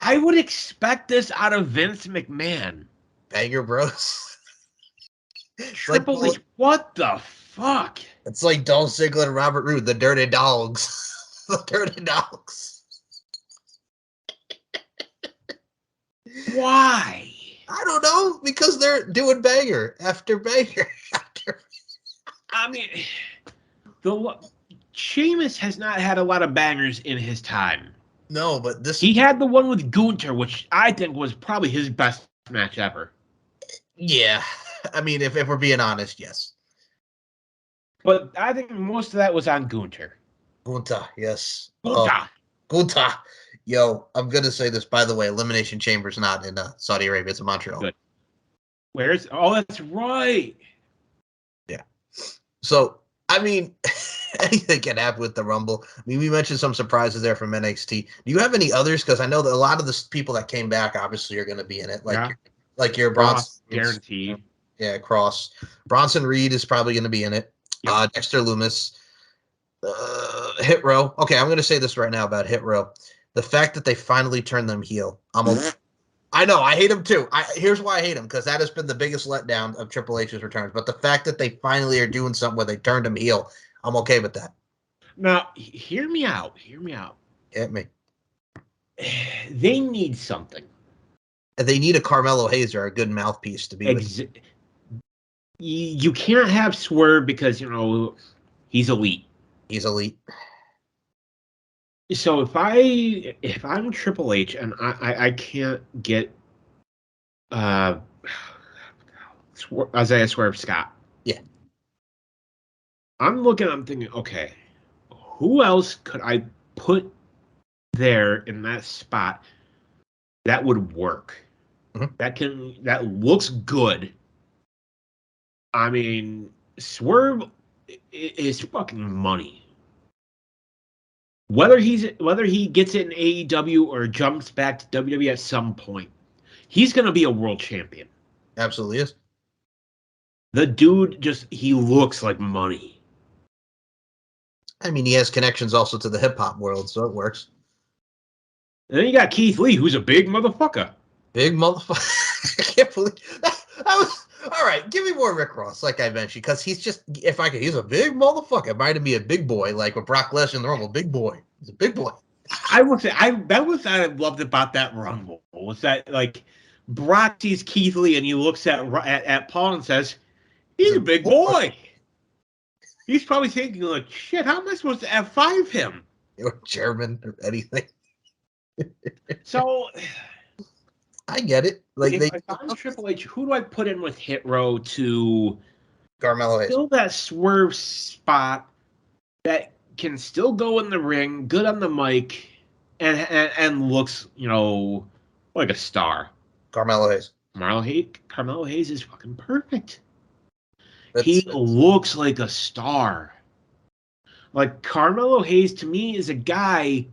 I would expect this out of Vince McMahon. Banger Bros. Triple H, what the fuck? It's like Dolph Ziggler and Robert Roode, the Dirty Dogs. The Dirty Dogs. Why? I don't know, because they're doing banger after banger after. I mean, Sheamus has not had a lot of bangers in his time. No, but he had the one with Gunther, which I think was probably his best match ever. Yeah, I mean, if we're being honest, yes. But I think most of that was on Gunther. Gunther, yes. Gunther. Gunther. Yo, I'm going to say this, by the way, Elimination Chamber's not in Saudi Arabia. It's in Montreal. Good. Where's... Oh, that's right. Yeah. So, I mean, anything can happen with the Rumble. I mean, we mentioned some surprises there from NXT. Do you have any others? Because I know that a lot of the people that came back obviously are going to be in it. Like your Bronson. Guaranteed. Yeah, Cross. Bronson Reed is probably going to be in it. Yep. Dexter Lumis. Hit Row. Okay, I'm going to say this right now about Hit Row. The fact that they finally turned them heel. I know, I hate him too. Here's why I hate him, because that has been the biggest letdown of Triple H's returns. But the fact that they finally are doing something where they turned him heel, I'm okay with that. Now, hear me out. Hear me out. Hit me. They need something. They need a Carmelo Hayes or a good mouthpiece to be with. You can't have Swerve because, he's elite. He's elite. So if I'm Triple H and I can't get Isaiah Swerve Scott. Yeah. I'm thinking, okay, who else could I put there in that spot that would work? Mm-hmm. That looks good. I mean, Swerve is fucking money. Whether he gets it in AEW or jumps back to WWE at some point, he's going to be a world champion. Absolutely is. The dude he looks like money. I mean, he has connections also to the hip hop world, so it works. And then you got Keith Lee, who's a big motherfucker. Big motherfucker. I can't believe that. All right, give me more Rick Ross, like I mentioned, because he's a big motherfucker. It might be a big boy, like with Brock Lesnar in the Rumble. Big boy. He's a big boy. I would say that was what I loved about that Rumble. Was that like Brock sees Keith Lee and he looks at Paul and says, he's a big boy. He's probably thinking like, shit, how am I supposed to F5 him? Or German or anything. So I get it. Like if I'm Triple H, who do I put in with Hit Row to Carmelo fill that Swerve spot that can still go in the ring, good on the mic, and looks, like a star? Carmelo Hayes. Carmelo Hayes is fucking perfect. He looks like a star. Like, Carmelo Hayes to me is a guy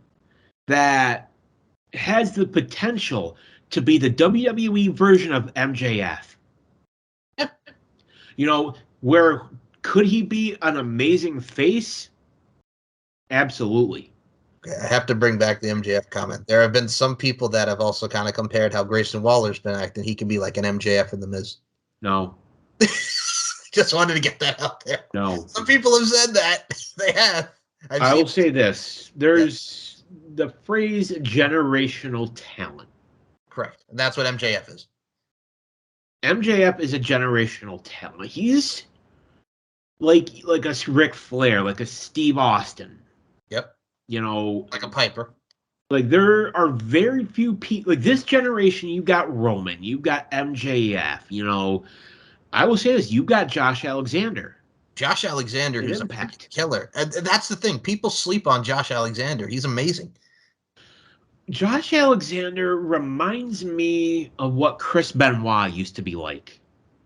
that has the potential to be the WWE version of MJF. Where could he be an amazing face? Absolutely. Okay, I have to bring back the MJF comment. There have been some people that have also kind of compared how Grayson Waller's been acting. He can be like an MJF in The Miz. No. Just wanted to get that out there. No. Some people have said that. They have. I will say this. There's the phrase generational talent. Correct. And that's what MJF is. MJF is a generational talent. He's like a Ric Flair, like a Steve Austin. Yep. You know, like a Piper. Like there are very few people like this generation. You got Roman, you got MJF. You know, I will say this: you got Josh Alexander. Josh Alexander, who's Impact a killer, and that's the thing. People sleep on Josh Alexander. He's amazing. Josh Alexander reminds me of what Chris Benoit used to be like.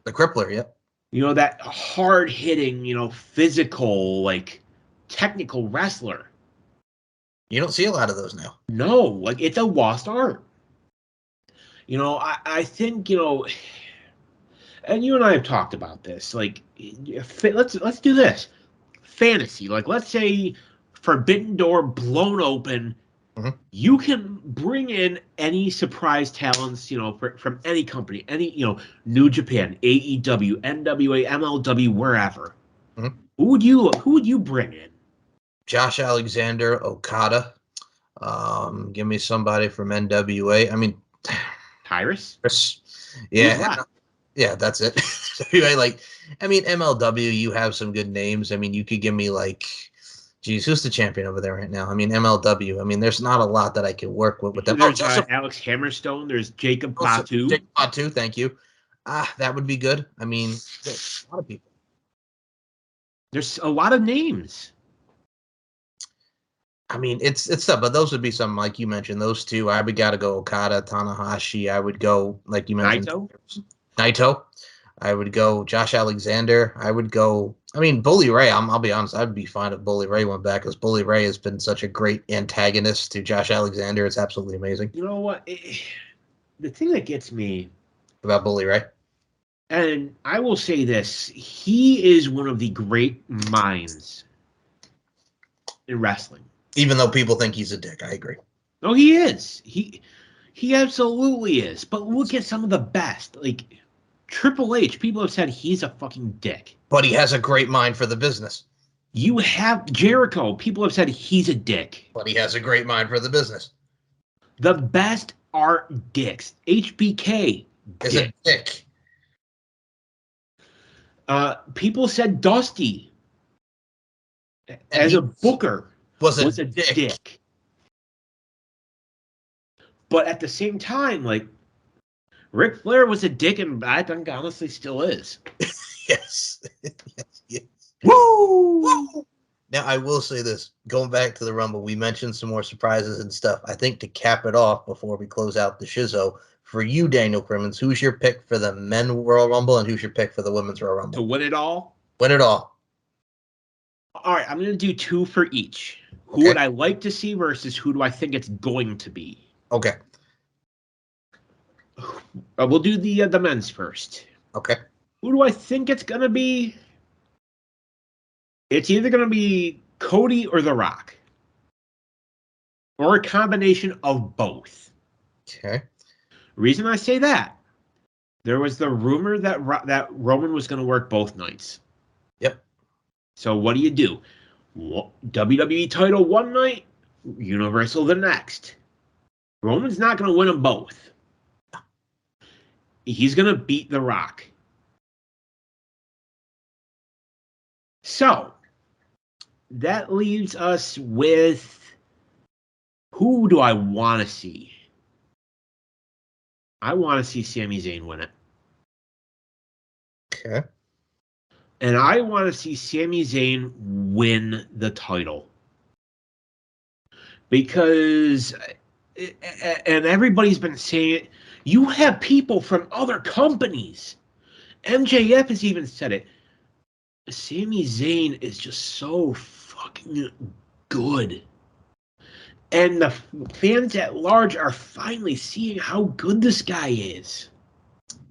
The Crippler, yep. You know, that hard hitting, physical, like technical wrestler. You don't see a lot of those now. No, like it's a lost art. I think, and you and I have talked about this. Like, let's do this. Fantasy. Like, let's say Forbidden Door blown open. Mm-hmm. You can bring in any surprise talents, from any company, any, New Japan, AEW, NWA, MLW, wherever. Mm-hmm. Who would you bring in? Josh Alexander, Okada. Give me somebody from NWA. I mean, Tyrus. Yeah, yeah, that's it. MLW. You have some good names. I mean, you could give me geez, who's the champion over there right now? I mean, MLW. I mean, there's not a lot that I can work with them. There's Alex Hammerstone. There's Jacob Fatu. Jacob Fatu, thank you. That would be good. I mean, there's a lot of people. There's a lot of names. I mean, it's tough, but those would be some like you mentioned. Those two, I would gotta go Okada, Tanahashi. I would go like you mentioned, Naito. I would go Josh Alexander. I would go. I mean, Bully Ray. I'll be honest. I'd be fine if Bully Ray went back because Bully Ray has been such a great antagonist to Josh Alexander. It's absolutely amazing. You know what? The thing that gets me about Bully Ray, and I will say this: he is one of the great minds in wrestling. Even though people think he's a dick, I agree. No, he is. He absolutely is. But look at some of the best. Like Triple H, people have said he's a fucking dick. But he has a great mind for the business. You have Jericho. People have said he's a dick. But he has a great mind for the business. The best are dicks. HBK is a dick. People said Dusty as a booker was a dick. But at the same time, like Ric Flair was a dick, and I think honestly still is. Yes. Yes. Woo! Woo! Now I will say this: going back to the Rumble, we mentioned some more surprises and stuff. I think to cap it off before we close out the shizo, for you, Daniel Crimmins, who's your pick for the Men Royal Rumble, and who's your pick for the Women's Royal Rumble? To win it all. Win it all. All right, I'm going to do two for each. Who would I like to see versus who do I think it's going to be? Okay. We'll do the men's first. Okay. Who do I think it's going to be? It's either going to be Cody or The Rock. Or a combination of both. Okay. Reason I say that, there was the rumor that Roman was going to work both nights. Yep. So what do? WWE title one night, Universal the next. Roman's not going to win them both. He's going to beat The Rock. So that leaves us with who do I want to see? I want to see Sami Zayn win it. Okay. And I want to see Sami Zayn win the title. Because, and everybody's been saying it, you have people from other companies. MJF has even said it. Sami Zayn is just so fucking good. And the fans at large are finally seeing how good this guy is.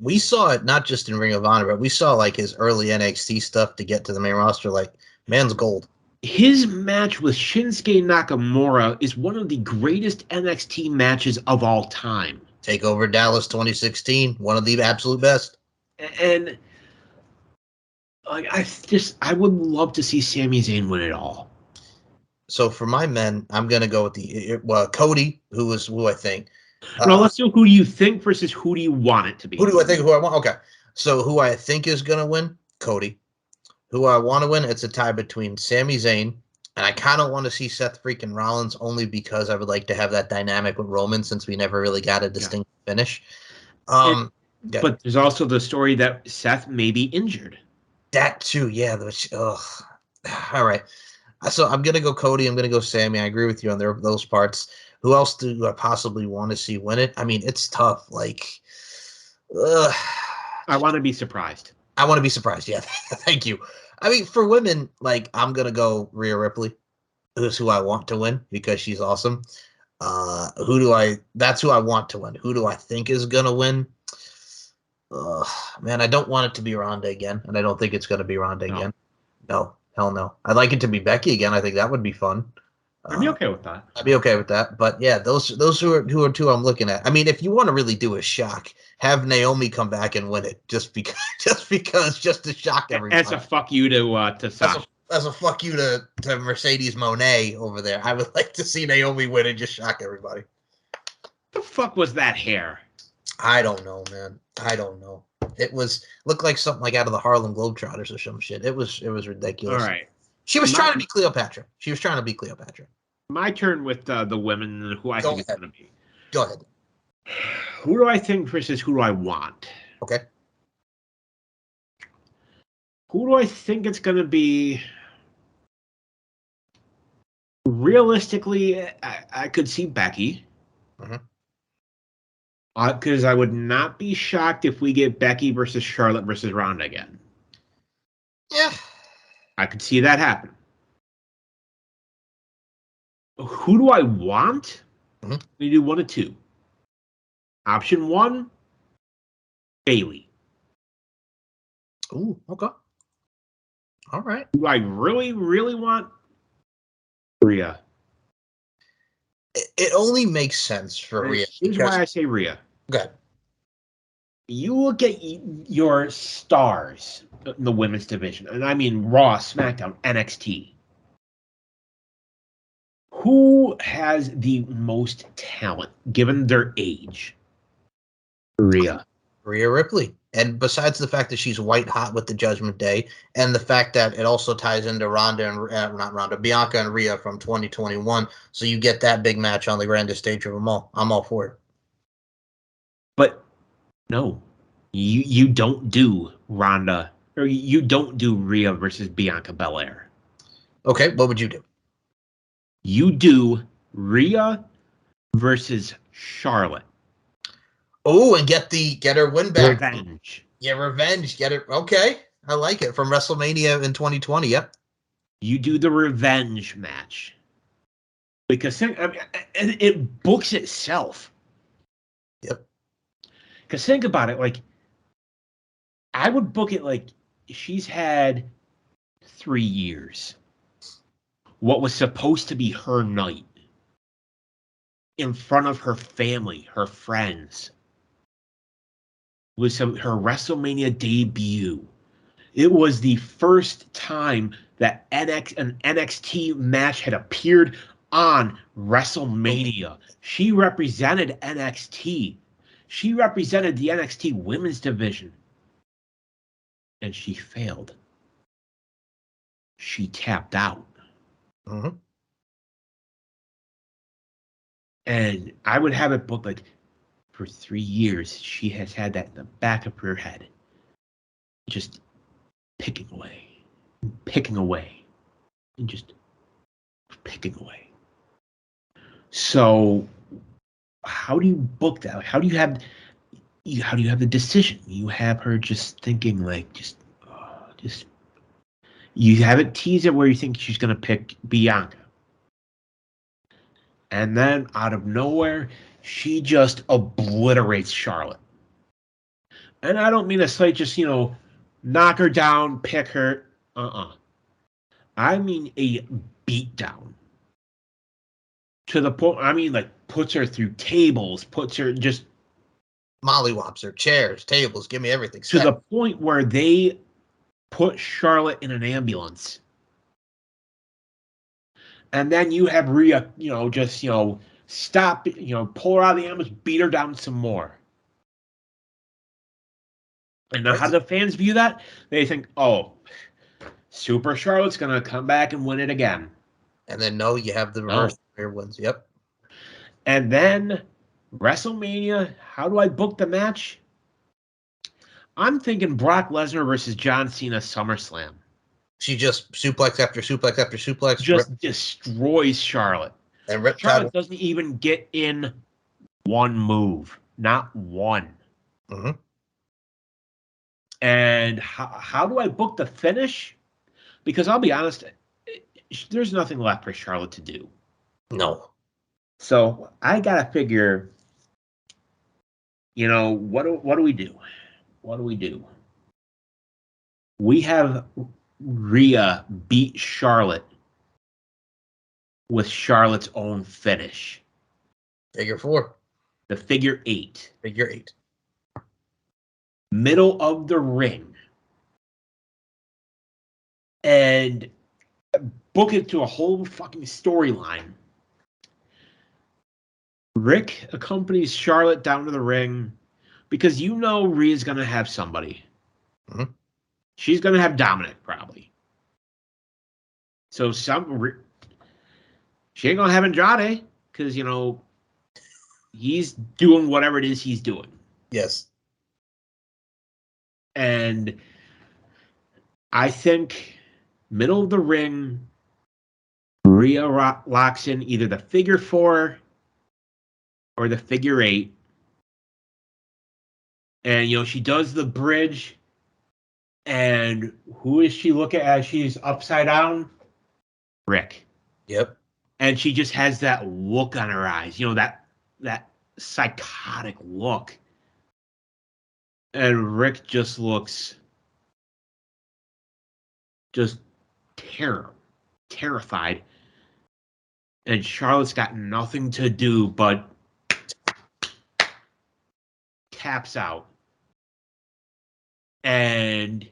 We saw it not just in Ring of Honor, but we saw his early NXT stuff to get to the main roster. Man's gold. His match with Shinsuke Nakamura is one of the greatest NXT matches of all time. TakeOver Dallas 2016, one of the absolute best. And I would love to see Sami Zayn win it all. So for my men, I'm gonna go with Cody, who I think. No, let's do who do you think versus who do you want it to be. Who do I think? Who I want? Okay, so who I think is gonna win? Cody. Who I want to win? It's a tie between Sami Zayn, and I kind of want to see Seth freaking Rollins only because I would like to have that dynamic with Roman since we never really got a distinct finish. But there's also the story that Seth may be injured. That too, yeah. All right. So I'm gonna go Cody. I'm gonna go Sammy. I agree with you on those parts. Who else do I possibly want to see win it? I mean, it's tough. Like, I want to be surprised. I want to be surprised. Yeah, thank you. I mean, for women, like I'm gonna go Rhea Ripley. Who's who I want to win because she's awesome. That's who I want to win. Who do I think is gonna win? Man, I don't want it to be Ronda again, and I don't think it's gonna be Ronda again. No, hell no. I'd like it to be Becky again. I think that would be fun. I'd be okay with that. I'd be okay with that. But yeah, those who are two I'm looking at. I mean, if you want to really do a shock, have Naomi come back and win it just to shock everybody. As a fuck you to Sasha. As a fuck you to Mercedes Moné over there. I would like to see Naomi win and just shock everybody. The fuck was that hair? I don't know, man. I don't know. It looked like something like out of the Harlem Globetrotters or some shit. It was ridiculous. All right. She was trying to be Cleopatra. My turn with the women who I think it's going to be. Go ahead. Who do I think versus who do I want? Okay. Who do I think it's going to be? Realistically, I could see Becky. Because I would not be shocked if we get Becky versus Charlotte versus Ronda again. Yeah. I could see that happen. Who do I want? We do one of two. Option one, Bayley. Ooh, okay. All right. Do I really, really want Rhea? It only makes sense for Rhea. Here's why I say Rhea. Good. You look at your stars in the women's division, and I mean Raw, SmackDown, NXT. Who has the most talent given their age? Rhea Ripley. And besides the fact that she's white hot with the Judgment Day, and the fact that it also ties into Bianca and Rhea from 2021, so you get that big match on the grandest stage of them all. I'm all for it. But no, you don't do Ronda, or you don't do Rhea versus Bianca Belair. Okay, what would you do? You do Rhea versus Charlotte. Oh, and get her win back. Revenge. Yeah, revenge. Get it. Okay. I like it. From WrestleMania in 2020. Yep. You do the revenge match. Because it books itself. Yep. Because think about it. Like, I would book it like she's had 3 years. What was supposed to be her night. In front of her family, her friends. Was her WrestleMania debut. It was the first time that an NXT match had appeared on WrestleMania. She represented NXT. She represented the NXT women's division. And she failed. She tapped out. And I would have it booked like, for 3 years, she has had that in the back of her head. Just picking away, and just picking away. So how do you book that? How do you have the decision? You have her just thinking like, you have it tease it where you think she's going to pick Bianca. And then out of nowhere, she just obliterates Charlotte. And I don't mean a slight just, knock her down, pick her. I mean a beatdown. To the point, I mean, like, puts her through tables, puts her just... mollywops her, chairs, tables, give me everything. To the point where they put Charlotte in an ambulance. And then you have Rhea, stop, pull her out of the ambulance, beat her down some more. And now how do the fans view that? They think, oh, Super Charlotte's going to come back and win it again. And then, no, you have the reverse wins. Yep. And then WrestleMania, how do I book the match? I'm thinking Brock Lesnar versus John Cena SummerSlam. She just suplex after suplex after suplex. Just destroys Charlotte. And Charlotte doesn't even get in one move. Not one. Mm-hmm. And how do I book the finish? Because I'll be honest, there's nothing left for Charlotte to do. No. So I got to figure, what do we do? What do we do? We have Rhea beat Charlotte with Charlotte's own finish. Figure 4. The figure 8. Figure 8. Middle of the ring. And book it to a whole fucking storyline. Rick accompanies Charlotte down to the ring because Rhea's going to have somebody. Mm-hmm. She's going to have Dominic, probably. So she ain't going to have Andrade because, he's doing whatever it is he's doing. Yes. And I think middle of the ring, Rhea locks in either the figure 4 or the figure 8. And, she does the bridge. And who is she looking at as she's upside down? Rick. Yep. And she just has that look on her eyes, that psychotic look. And Rick just looks just terrified. And Charlotte's got nothing to do but taps out. And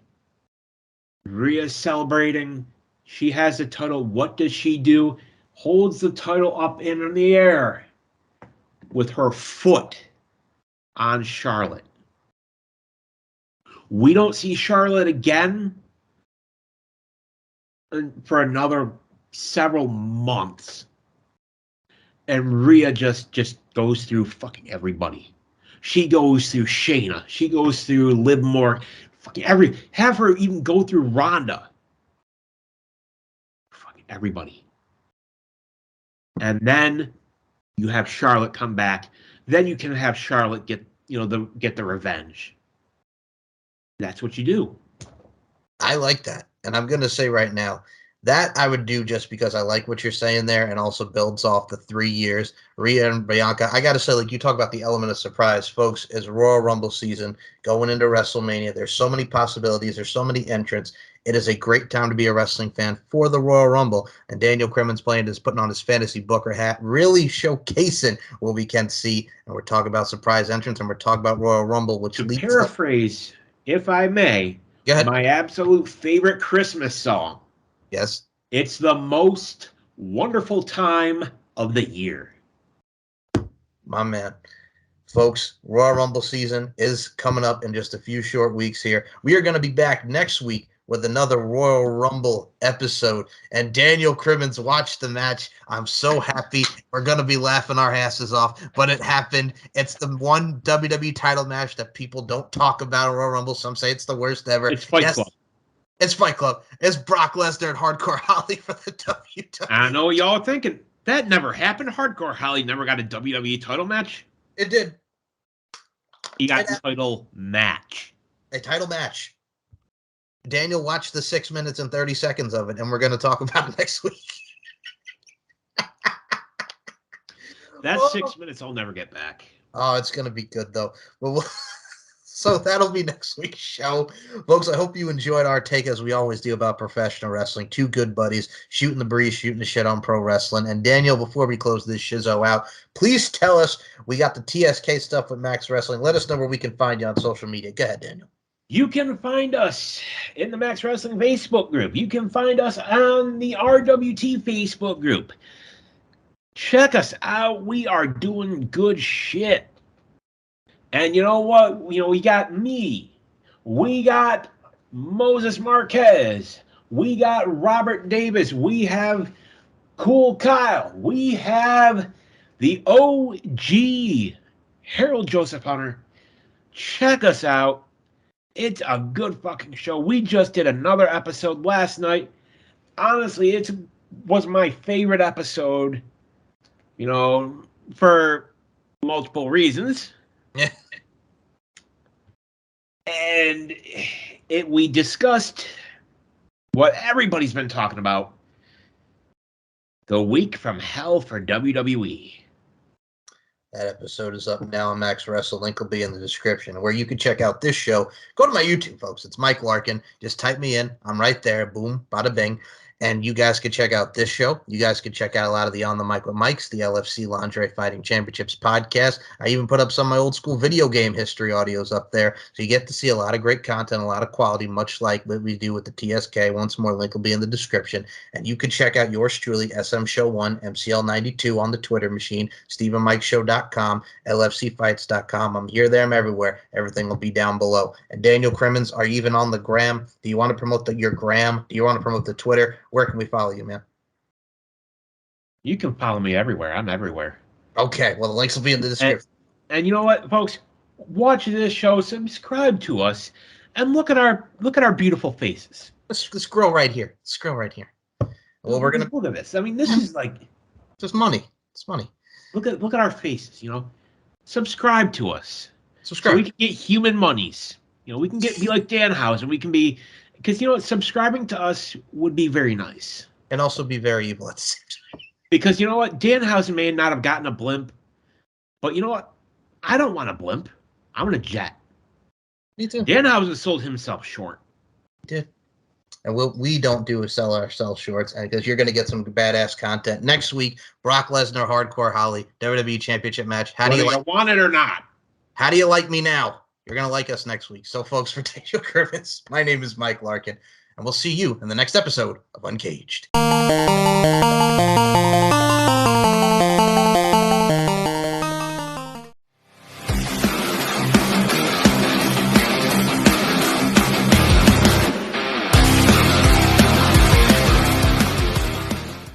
Rhea's celebrating. She has the title. What does she do? Holds the title up in the air with her foot on Charlotte. We don't see Charlotte again for another several months. And Rhea just goes through fucking everybody. She goes through Shayna. She goes through Liv Morgan. Fucking have her even go through Ronda. Fucking everybody. And then you have Charlotte come back. Then you can have Charlotte get the revenge. That's what you do. I like that. And I'm going to say right now, that I would do just because I like what you're saying there and also builds off the 3 years. Rhea and Bianca, I got to say, like you talk about the element of surprise, folks, is Royal Rumble season going into WrestleMania. There's so many possibilities. There's so many entrants. It is a great time to be a wrestling fan for the Royal Rumble. And Daniel Crimmins putting on his fantasy booker hat, really showcasing what we can see. And we're talking about surprise entrants and we're talking about Royal Rumble, which leads paraphrase, if I may, my absolute favorite Christmas song. Yes. It's the most wonderful time of the year. My man. Folks, Royal Rumble season is coming up in just a few short weeks here. We are going to be back next week with another Royal Rumble episode. And Daniel Crimmins watched the match. I'm so happy. We're going to be laughing our asses off, but it happened. It's the one WWE title match that people don't talk about in Royal Rumble. Some say it's the worst ever. It's Fight Club. It's Fight Club. It's Brock Lesnar and Hardcore Holly for the WWE. I know what y'all are thinking. That never happened. Hardcore Holly never got a WWE title match. It did. He got a title match. A title match. Daniel watched the 6 minutes and 30 seconds of it, and we're going to talk about it next week. That 6 minutes I'll never get back. Oh, it's going to be good, though. But so that'll be next week's show. Folks, I hope you enjoyed our take, as we always do, about professional wrestling. Two good buddies shooting the breeze, shooting the shit on pro wrestling. And Daniel, before we close this shizzo out, please tell us, we got the TSK stuff with Max Wrestling. Let us know where we can find you on social media. Go ahead, Daniel. You can find us in the Max Wrestling Facebook group. You can find us on the RWT Facebook group. Check us out. We are doing good shit. And you know what? We got me. We got Moses Marquez. We got Robert Davis. We have Cool Kyle. We have the OG Harold Joseph Hunter. Check us out. It's a good fucking show. We just did another episode last night. Honestly, it was my favorite episode, for multiple reasons. Yeah. And we discussed what everybody's been talking about. The week from hell for WWE. That episode is up now on Max Wrestle. Link will be in the description. Where you can check out this show, go to my YouTube, folks. It's Mike Larkin. Just type me in. I'm right there. Boom, bada bing. And you guys can check out this show. You guys can check out a lot of the On the Mic with Mikes, the LFC Lingerie Fighting Championships podcast. I even put up some of my old school video game history audios up there. So you get to see a lot of great content, a lot of quality, much like what we do with the TSK. Once more, link will be in the description. And you can check out yours truly, SM Show 1, MCL92 on the Twitter machine, StephenMikeShow.com, LFCfights.com. I'm here, there, I'm everywhere. Everything will be down below. And Daniel Crimmins are even on the gram. Do you want to promote your gram? Do you want to promote the Twitter? Where can we follow you, man? You can follow me everywhere. I'm everywhere. Okay, well, the links will be in the description. And you know what, folks? Watch this show, subscribe to us, and look at our beautiful faces. This girl right here. This girl right here. Well, we're gonna look at this. I mean, this is like just money. It's money. Look at our faces. Subscribe to us. Subscribe. So we can get human monies. We can be like Danhausen. We can be, because subscribing to us would be very nice. And also be very evil at the same time. Because Danhausen may not have gotten a blimp, but you know what? I don't want a blimp. I want a jet. Me too. Danhausen sold himself short. He did. And what we don't do is sell ourselves shorts, because you're going to get some badass content next week. Brock Lesnar, Hardcore Holly, WWE Championship match. Whether you want it or not? How do you like me now? You're going to like us next week. So, folks, for Daniel Crimmins, my name is Mike Larkin, and we'll see you in the next episode of Uncaged.